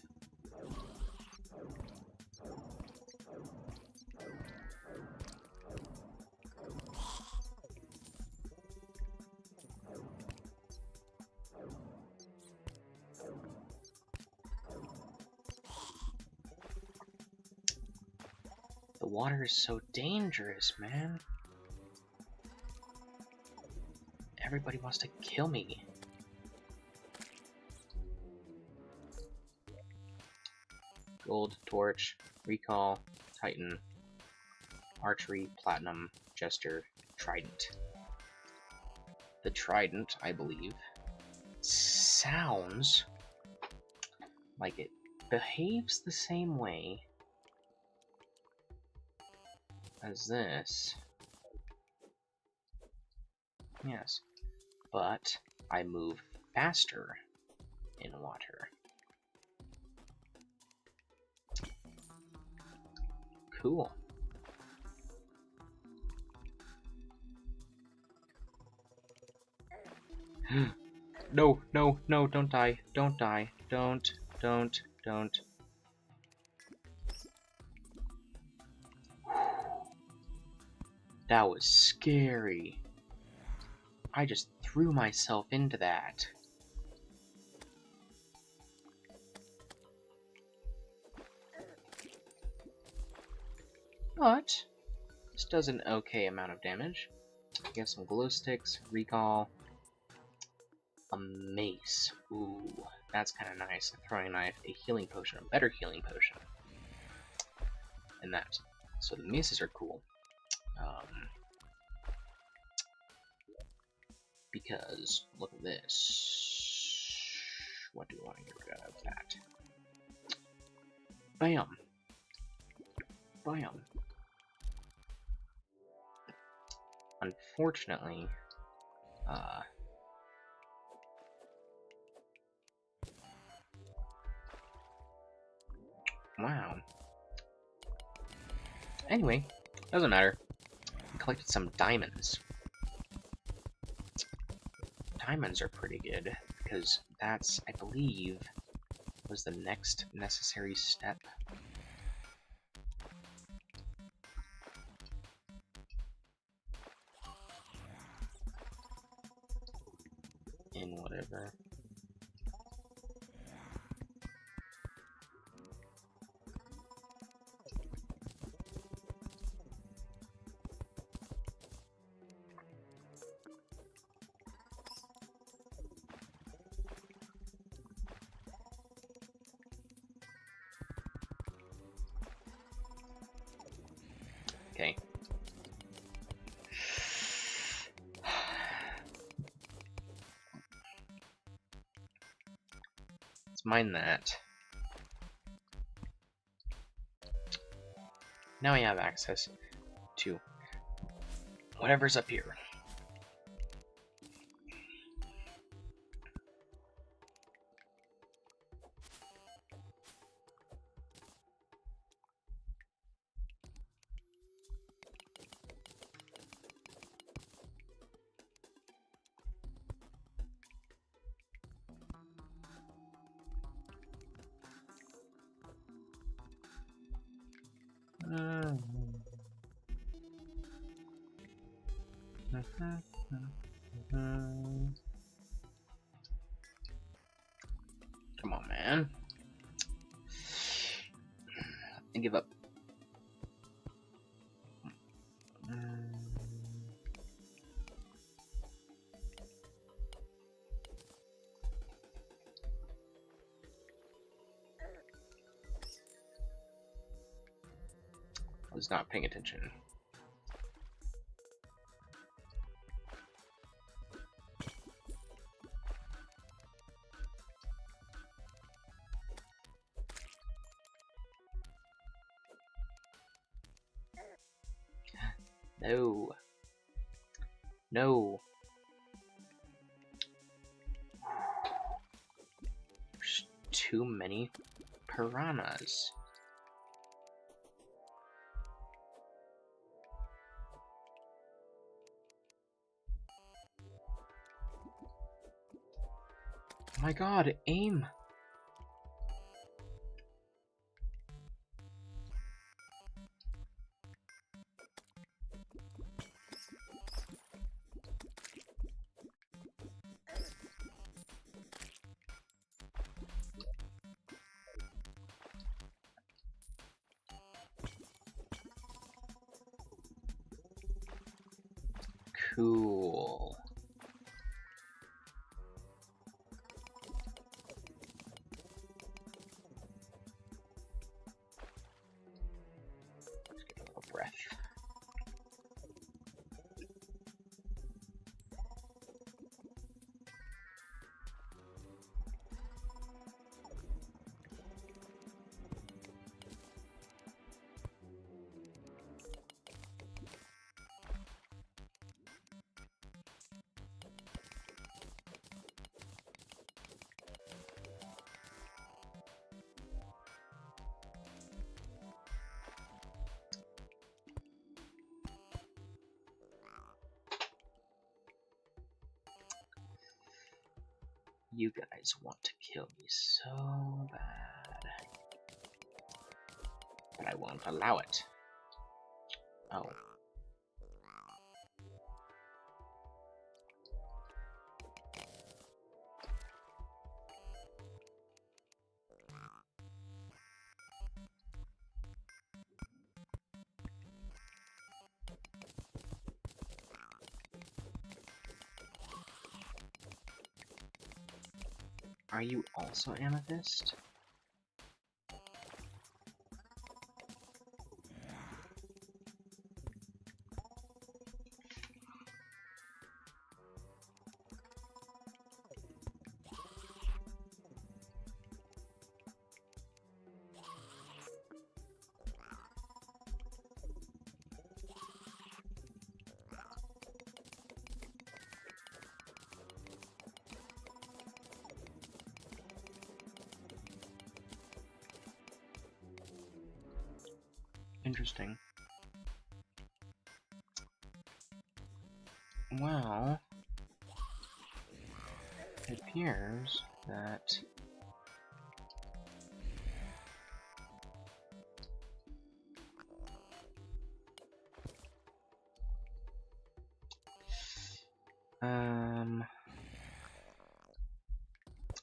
Speaker 1: The water is so dangerous, man. Everybody wants to kill me. Gold, torch, recall, titan, archery, platinum, jester, trident. The trident, I believe, sounds like it behaves the same way as this. Yes, but I move faster in water. Cool. No, no, no, don't die. Don't die. Don't. That was scary. I just threw myself into that. But this does an okay amount of damage. We have some glow sticks, recall, a mace. Ooh, that's kind of nice. A throwing knife, a healing potion, a better healing potion, and that. So the maces are cool. Because look at this. What do we want to get rid of that? Bam. Bam. Unfortunately, wow. Anyway, doesn't matter. We collected some diamonds. Diamonds are pretty good, because that's, I believe, was the next necessary step. In whatever. Okay. Let's mine that. Now I have access to whatever's up here. Come on, man. I give up. I was not paying attention. No. No. There's too many piranhas. Oh my god, aim! Cool. Let's get a little breath. You guys want to kill me so bad, but I won't allow it. Oh. Are you also amethyst? Interesting. Well, it appears that I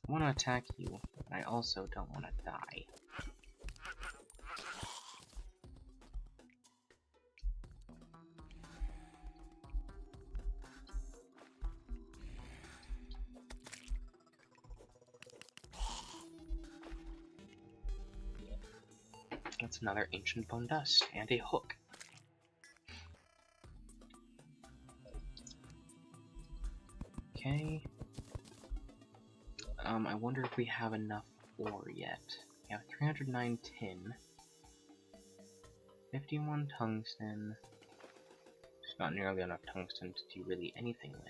Speaker 1: want to attack you, but I also don't want to die. That's another ancient bone dust and a hook. Okay. I wonder if we have enough ore yet. We have 309 tin, 51 tungsten. There's not nearly enough tungsten to do really anything with.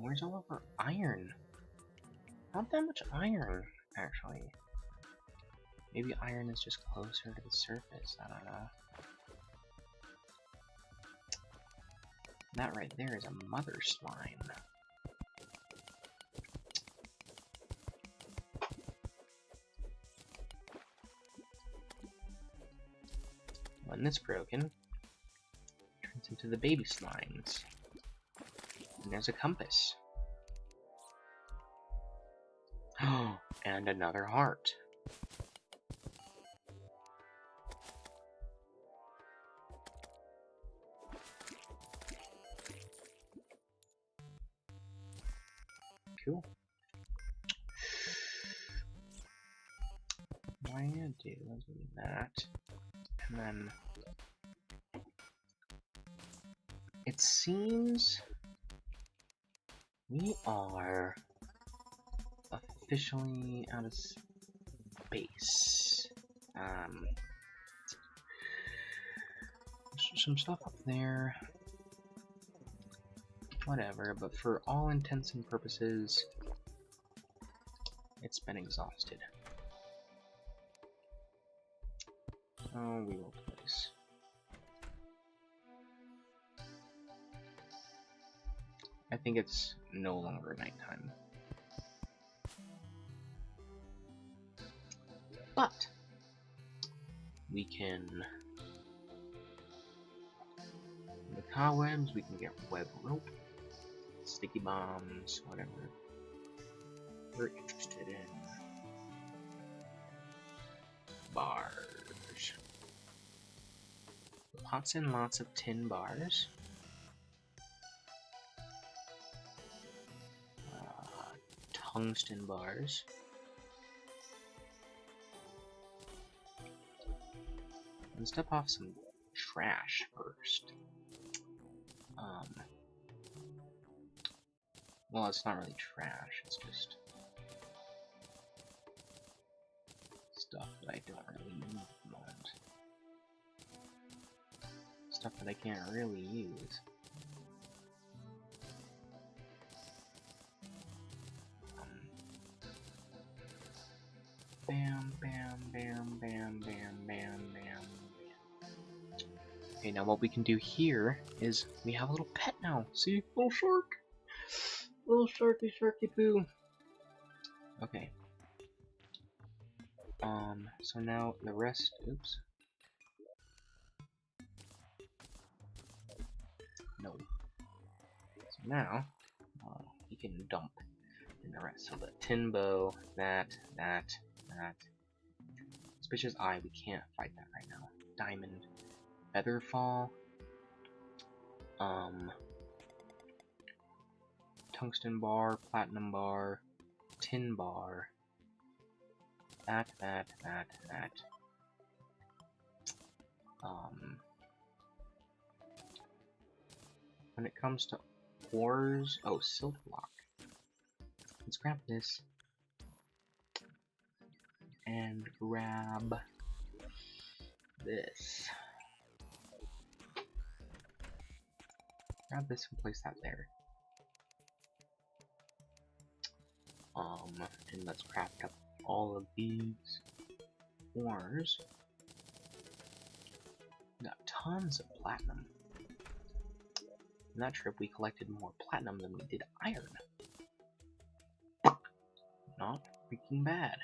Speaker 1: Where's all of our iron? Not that much iron, actually. Maybe iron is just closer to the surface, I don't know. That right there is a mother slime. When this broken, it turns into the baby slimes. And there's a compass. Oh, and another heart. Cool. What I'm gonna do is do that, and then it seems we are officially out of space. Some stuff up there. Whatever, but for all intents and purposes, it's been exhausted. Oh, we will place. I think it's no longer nighttime. But we can the cobwebs, we can get web rope, sticky bombs, whatever we're interested in. Bars. Lots and lots of tin bars. tungsten bars. And step off some trash first. Well, it's not really trash, it's just stuff that I don't really need at the moment. Stuff that I can't really use. Bam, bam, bam, bam, bam, bam, bam. Okay, now what we can do here is we have a little pet now. See? Little shark! Little sharky sharky poo. Okay. So now the rest, oops. No. So now, you can dump in the rest. So the tin bow, that. Suspicious eye, we can't fight that right now. Diamond, featherfall, tungsten bar, platinum bar, tin bar, that. When it comes to ores, oh, silk block. Let's grab this and grab this. Grab this and place that there. And let's craft up all of these ores. We got tons of platinum. In that trip, we collected more platinum than we did iron. Not freaking bad.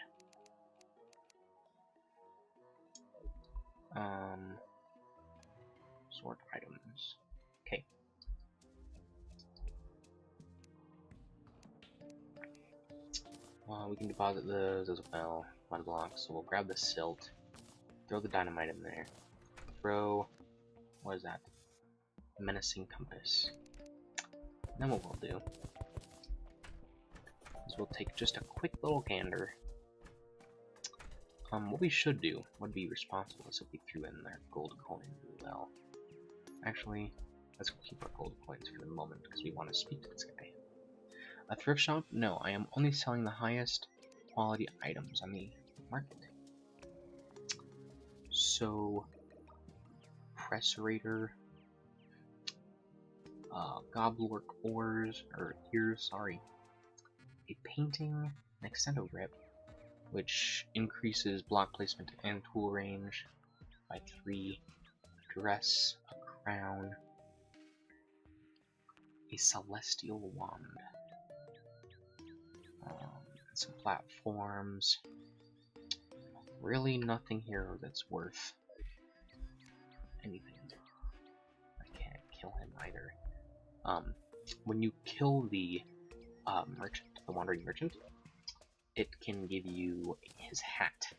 Speaker 1: Sort items. Okay. We can deposit those as well. Mud blocks. So we'll grab the silt. Throw the dynamite in there. Throw. What is that? Menacing compass. And then what we'll do is we'll take just a quick little gander. What we should do, would be responsible, is if we threw in their gold coin as well. Actually, let's keep our gold coins for the moment because we want to speak to this guy. A thrift shop? No, I am only selling the highest quality items on the market. So, pressurator, gobblework ores, or ears, sorry. A painting, an extendo grip, which increases block placement and tool range by 3. Dress, a crown, a celestial wand, some platforms. Really nothing here that's worth anything. I can't kill him either. When you kill the merchant, the wandering merchant, it can give you his hat.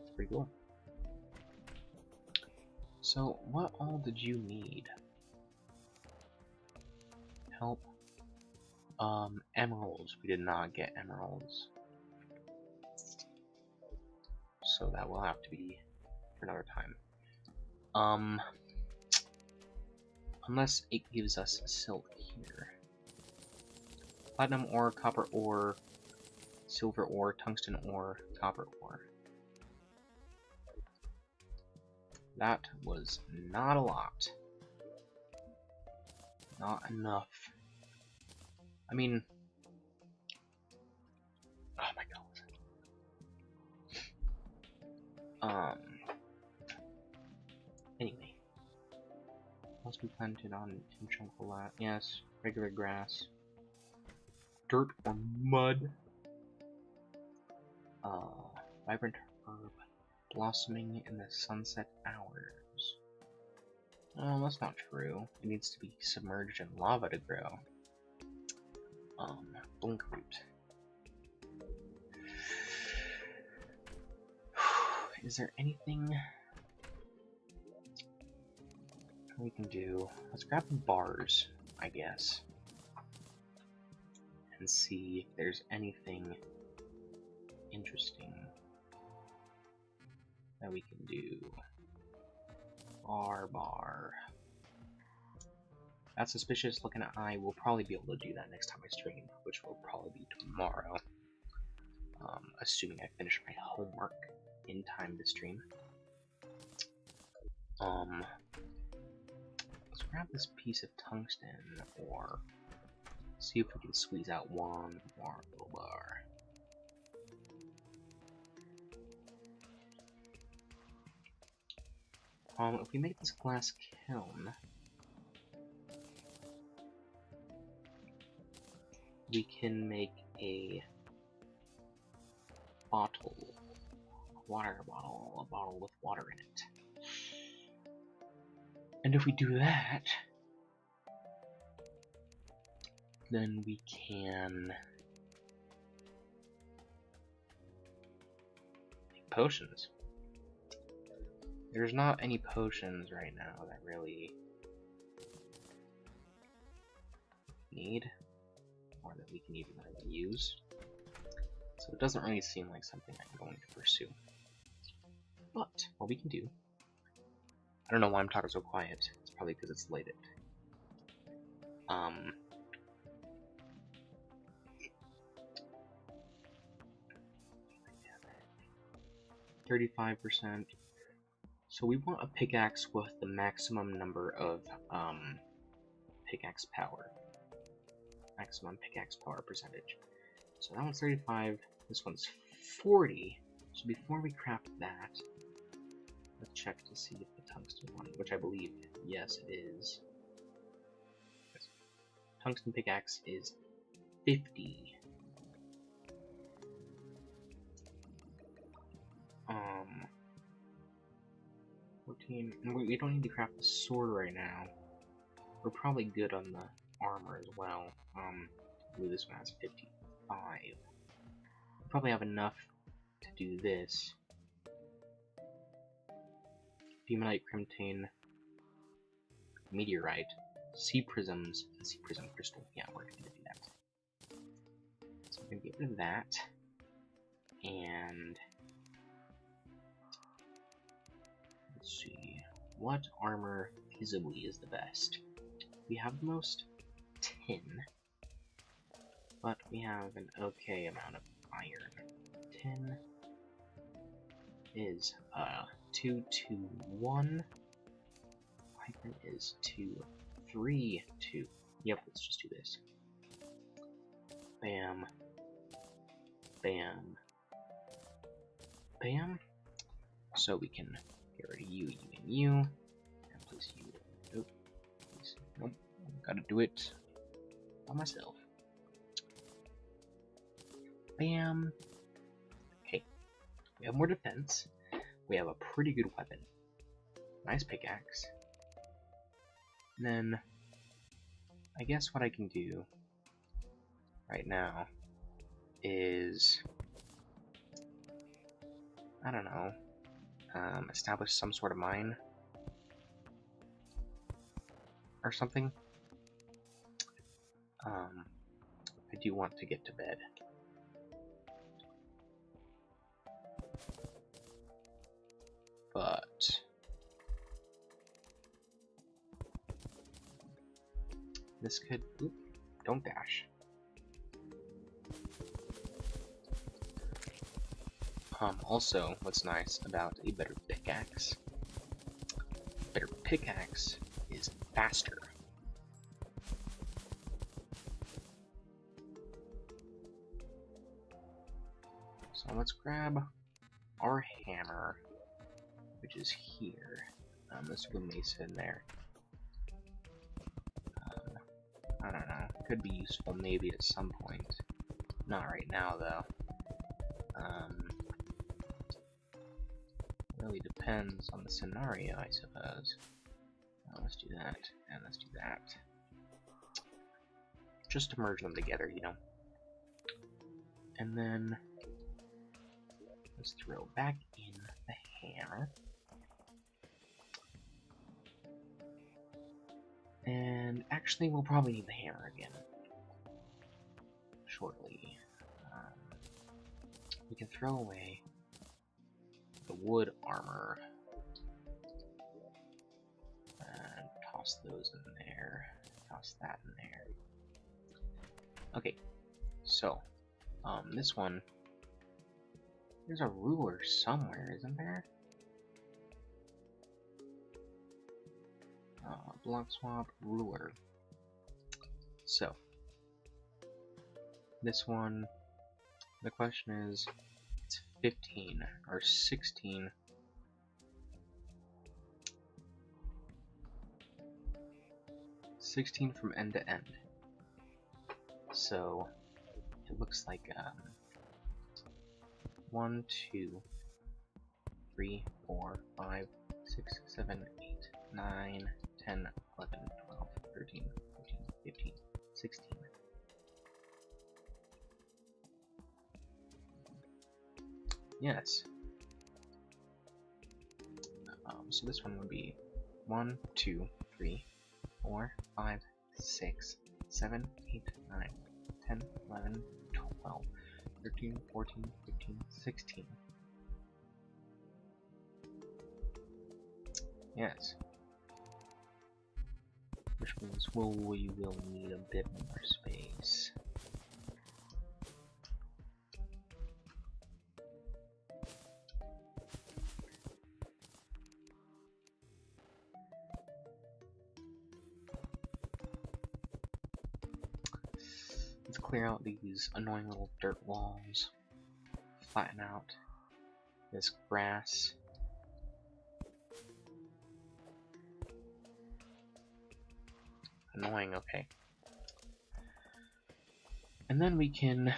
Speaker 1: It's pretty cool. So, what all did you need? Help. Emeralds. We did not get emeralds. So that will have to be for another time. Unless it gives us silk here. Platinum ore, copper ore, silver ore, tungsten ore, copper ore. That was not a lot. Not enough. I mean, oh my god. Anyway. Must be planted on in chunky lot. Yes, regular grass. Dirt or mud. Vibrant herb. Blossoming in the sunset hours. Oh, that's not true. It needs to be submerged in lava to grow. Blink root. Is there anything we can do? Let's grab the bars, I guess. and see if there's anything interesting that we can do. Bar. That suspicious looking eye will probably be able to do that next time I stream, which will probably be tomorrow. Assuming I finish my homework in time to stream. Let's grab this piece of tungsten, or see if we can squeeze out one more little bar. If we make this glass kiln, we can make a bottle, a bottle with water in it. And if we do that, then we can make potions. There's not any potions right now that really need, or that we can even really use. So it doesn't really seem like something I'm going to pursue. But what we can do, I don't know why I'm talking so quiet. It's probably because it's late. 35%. So we want a pickaxe with the maximum number of pickaxe power. Maximum pickaxe power percentage. So that one's 35, this one's 40. So before we craft that, let's check to see if the tungsten one, which I believe, yes it is. Tungsten pickaxe is 50. 14. We don't need to craft the sword right now. We're probably good on the armor as well. Ooh, this one has 55. We probably have enough to do this. Demonite, Crimtane, Meteorite, Sea Prisms, and Sea Prism Crystal. Yeah, we're gonna do that. So we're gonna get rid of that. And let's see, what armor feasibly is the best? We have the most tin, but we have an okay amount of iron. Tin is 2, 2, 1. Iron is 2, 3, 2. Yep, let's just do this. Bam. Bam. Bam. So we can get rid of you, and you. And place you. Nope. Nope. Gotta do it by myself. Bam. Okay. We have more defense. We have a pretty good weapon. Nice pickaxe. And then, I guess what I can do right now is, I don't know, establish some sort of mine or something. I do want to get to bed. But this could, oop, don't dash. Also, what's nice about a better pickaxe is faster. So let's grab our hammer, which is here. This wood mason in there. I don't know. Could be useful maybe at some point. Not right now though. Really depends on the scenario, I suppose. Let's do that, and let's do that. Just to merge them together, you know. And then let's throw back in the hammer. And actually, we'll probably need the hammer again. shortly. We can throw away the wood armor and toss those in there. Toss that in there. Okay, so this one, there's a ruler somewhere, isn't there? Block swap ruler. So this one, the question is, it's 15 or 16. 16 from end to end. So it looks like 1, 2, 3, 4, 5, 6, 7, 8, 9, 10, 11, 12, 13, 14, 15, 16. Yes. So this one would be 1, 2, 3, 4, 5, 6, 7, 8, 9, 10, 11, 12, 13, 14, 15, 16. Yes. Which means we will need a bit more space. Let's clear out these annoying little dirt walls. Flatten out this grass. Annoying, okay. And then we can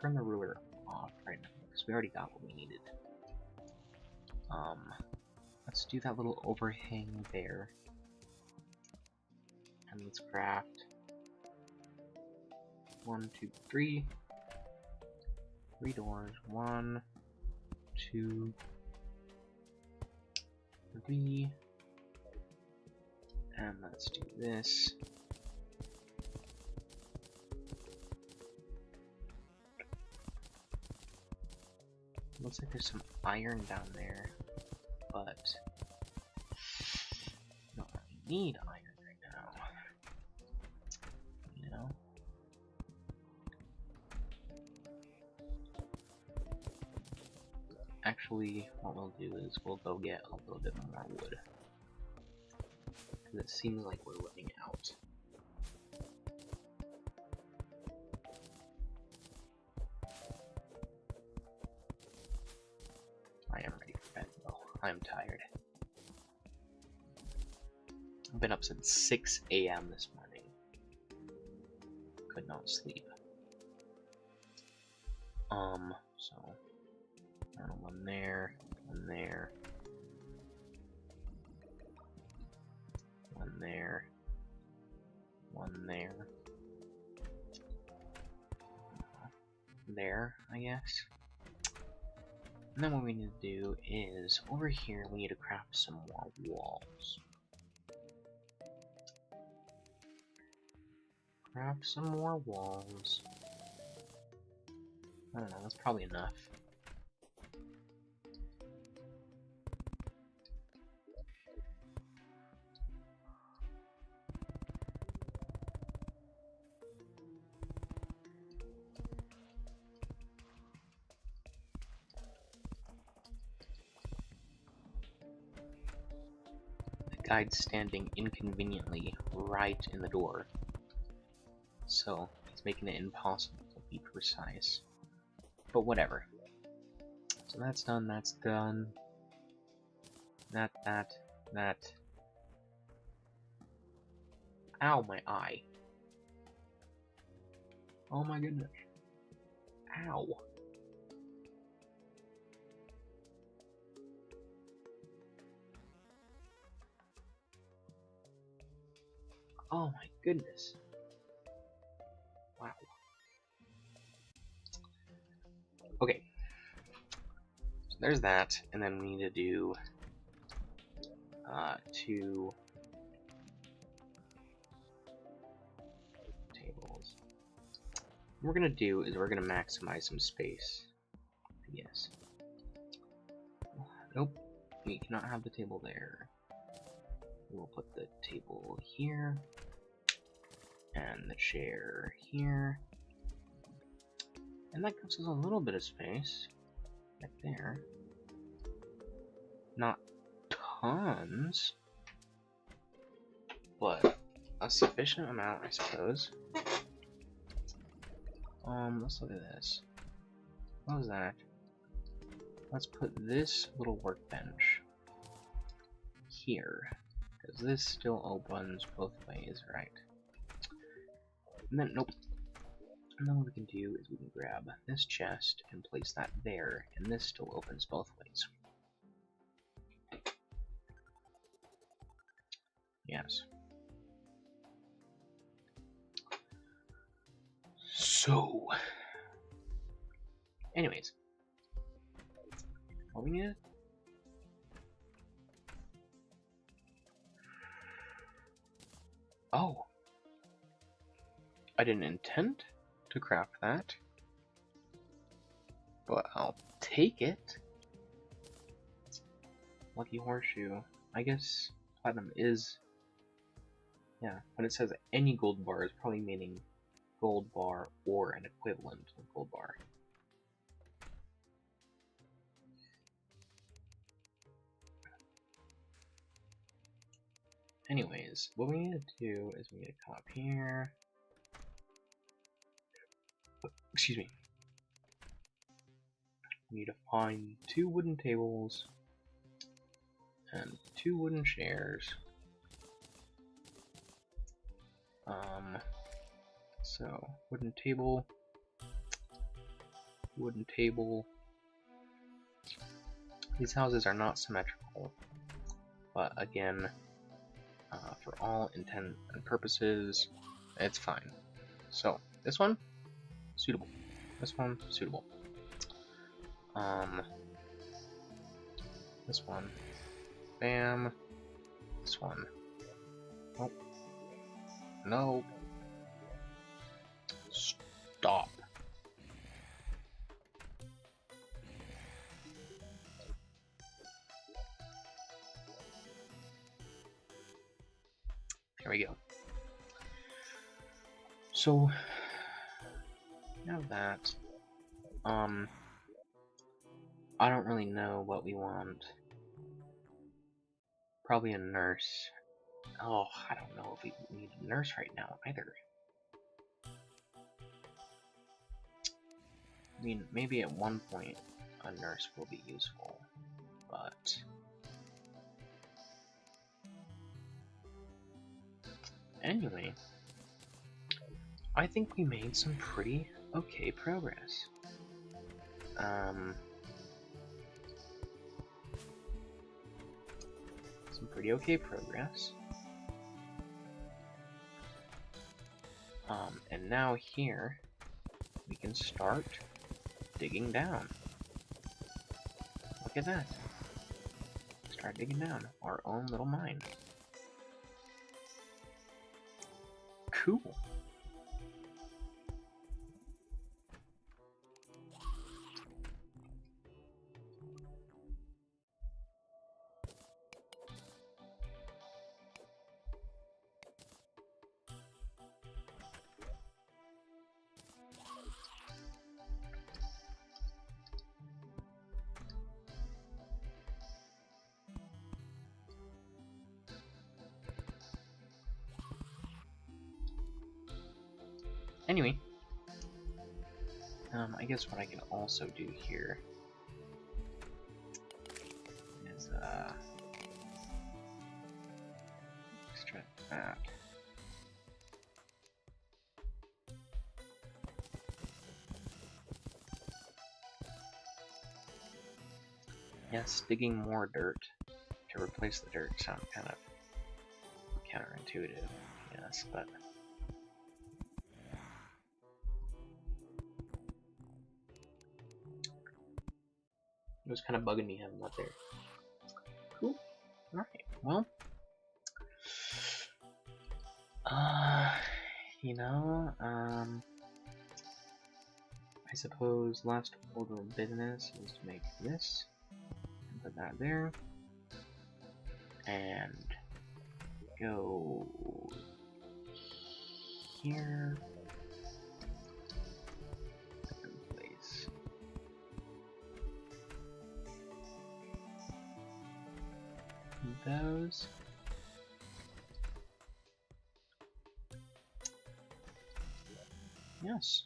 Speaker 1: turn the ruler off right now, because we already got what we needed. Let's do that little overhang there. And let's craft 1, 2, 3. 3 doors. 1, 2, 3. And let's do this. Looks like there's some iron down there, but I don't really need iron right now. You know? Actually, what we'll do is we'll go get a little bit more wood. Because it seems like we're running out. I am ready for bed though. I'm tired. I've been up since 6 AM this morning. Could not sleep. So one there, one there, one there, one there, there, I guess. And then what we need to do is, over here, we need to craft some more walls. Craft some more walls. I don't know, that's probably enough. Guide standing inconveniently right in the door, so it's making it impossible to be precise, but whatever. So that's done, that's done. That. Ow, my eye. Oh my goodness. Ow. Oh my goodness. Wow. Okay. So there's that, and then we need to do 2 tables. What we're gonna do is we're gonna maximize some space. Yes. Nope. We cannot have the table there. We'll put the table here. And the chair here. And that gives us a little bit of space. Right there. Not tons. But a sufficient amount, I suppose. Let's look at this. What was that? Let's put this little workbench here, because this still opens both ways, right? And then, nope. And then what we can do is we can grab this chest and place that there, and this still opens both ways. Yes. So, anyways, what we need? Oh, I didn't intend to craft that, but I'll take it. Lucky horseshoe. I guess platinum is, yeah, when it says any gold bar, is probably meaning gold bar or an equivalent of gold bar. Anyways, what we need to do is we need to come up here. Excuse me. We need to find 2 wooden tables and 2 wooden chairs. So wooden table. These houses are not symmetrical, but again, for all intent and purposes, it's fine. So this one, suitable. This one, suitable. This one, bam. This one, nope. No. Stop. There we go. So, now that, I don't really know what we want. Probably a nurse. Oh, I don't know if we need a nurse right now either. I mean, maybe at one point a nurse will be useful, but anyway, I think we made some pretty okay progress. Some pretty okay progress. And now here we can start digging down. Look at that. Start digging down our own little mine. Cool. Anyway, I guess what I can also do here is extract that. Yes, digging more dirt to replace the dirt sounds kind of counterintuitive, yes, but it was kind of bugging me having that there. Cool. Alright, well, you know, suppose last order of business is to make this, and put that there, and go here, and place those. Yes.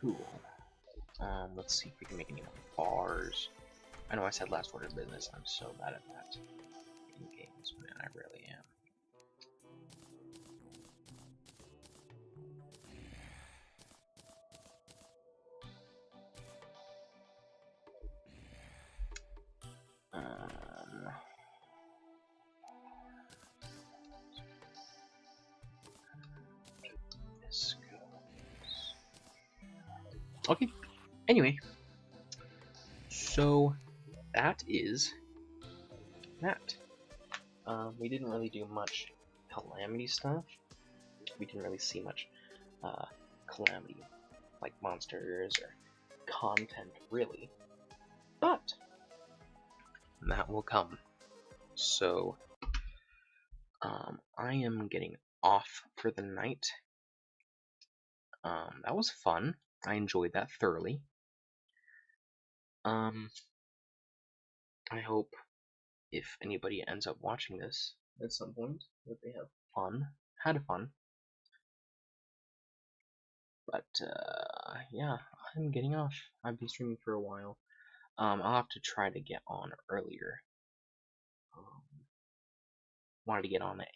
Speaker 1: Cool. Let's see if we can make any more bars. I know I said last order of business. I'm so bad at that in games, man. I really am. This goes. Okay. Anyway, so that is that. We didn't really do much Calamity stuff. We didn't really see much Calamity, like monsters or content, really. But that will come. So, I am getting off for the night. That was fun. I enjoyed that thoroughly. I hope if anybody ends up watching this at some point that they have fun, had fun. But yeah, I'm getting off. I've been streaming for a while. I'll have to try to get on earlier. Wanted to get on at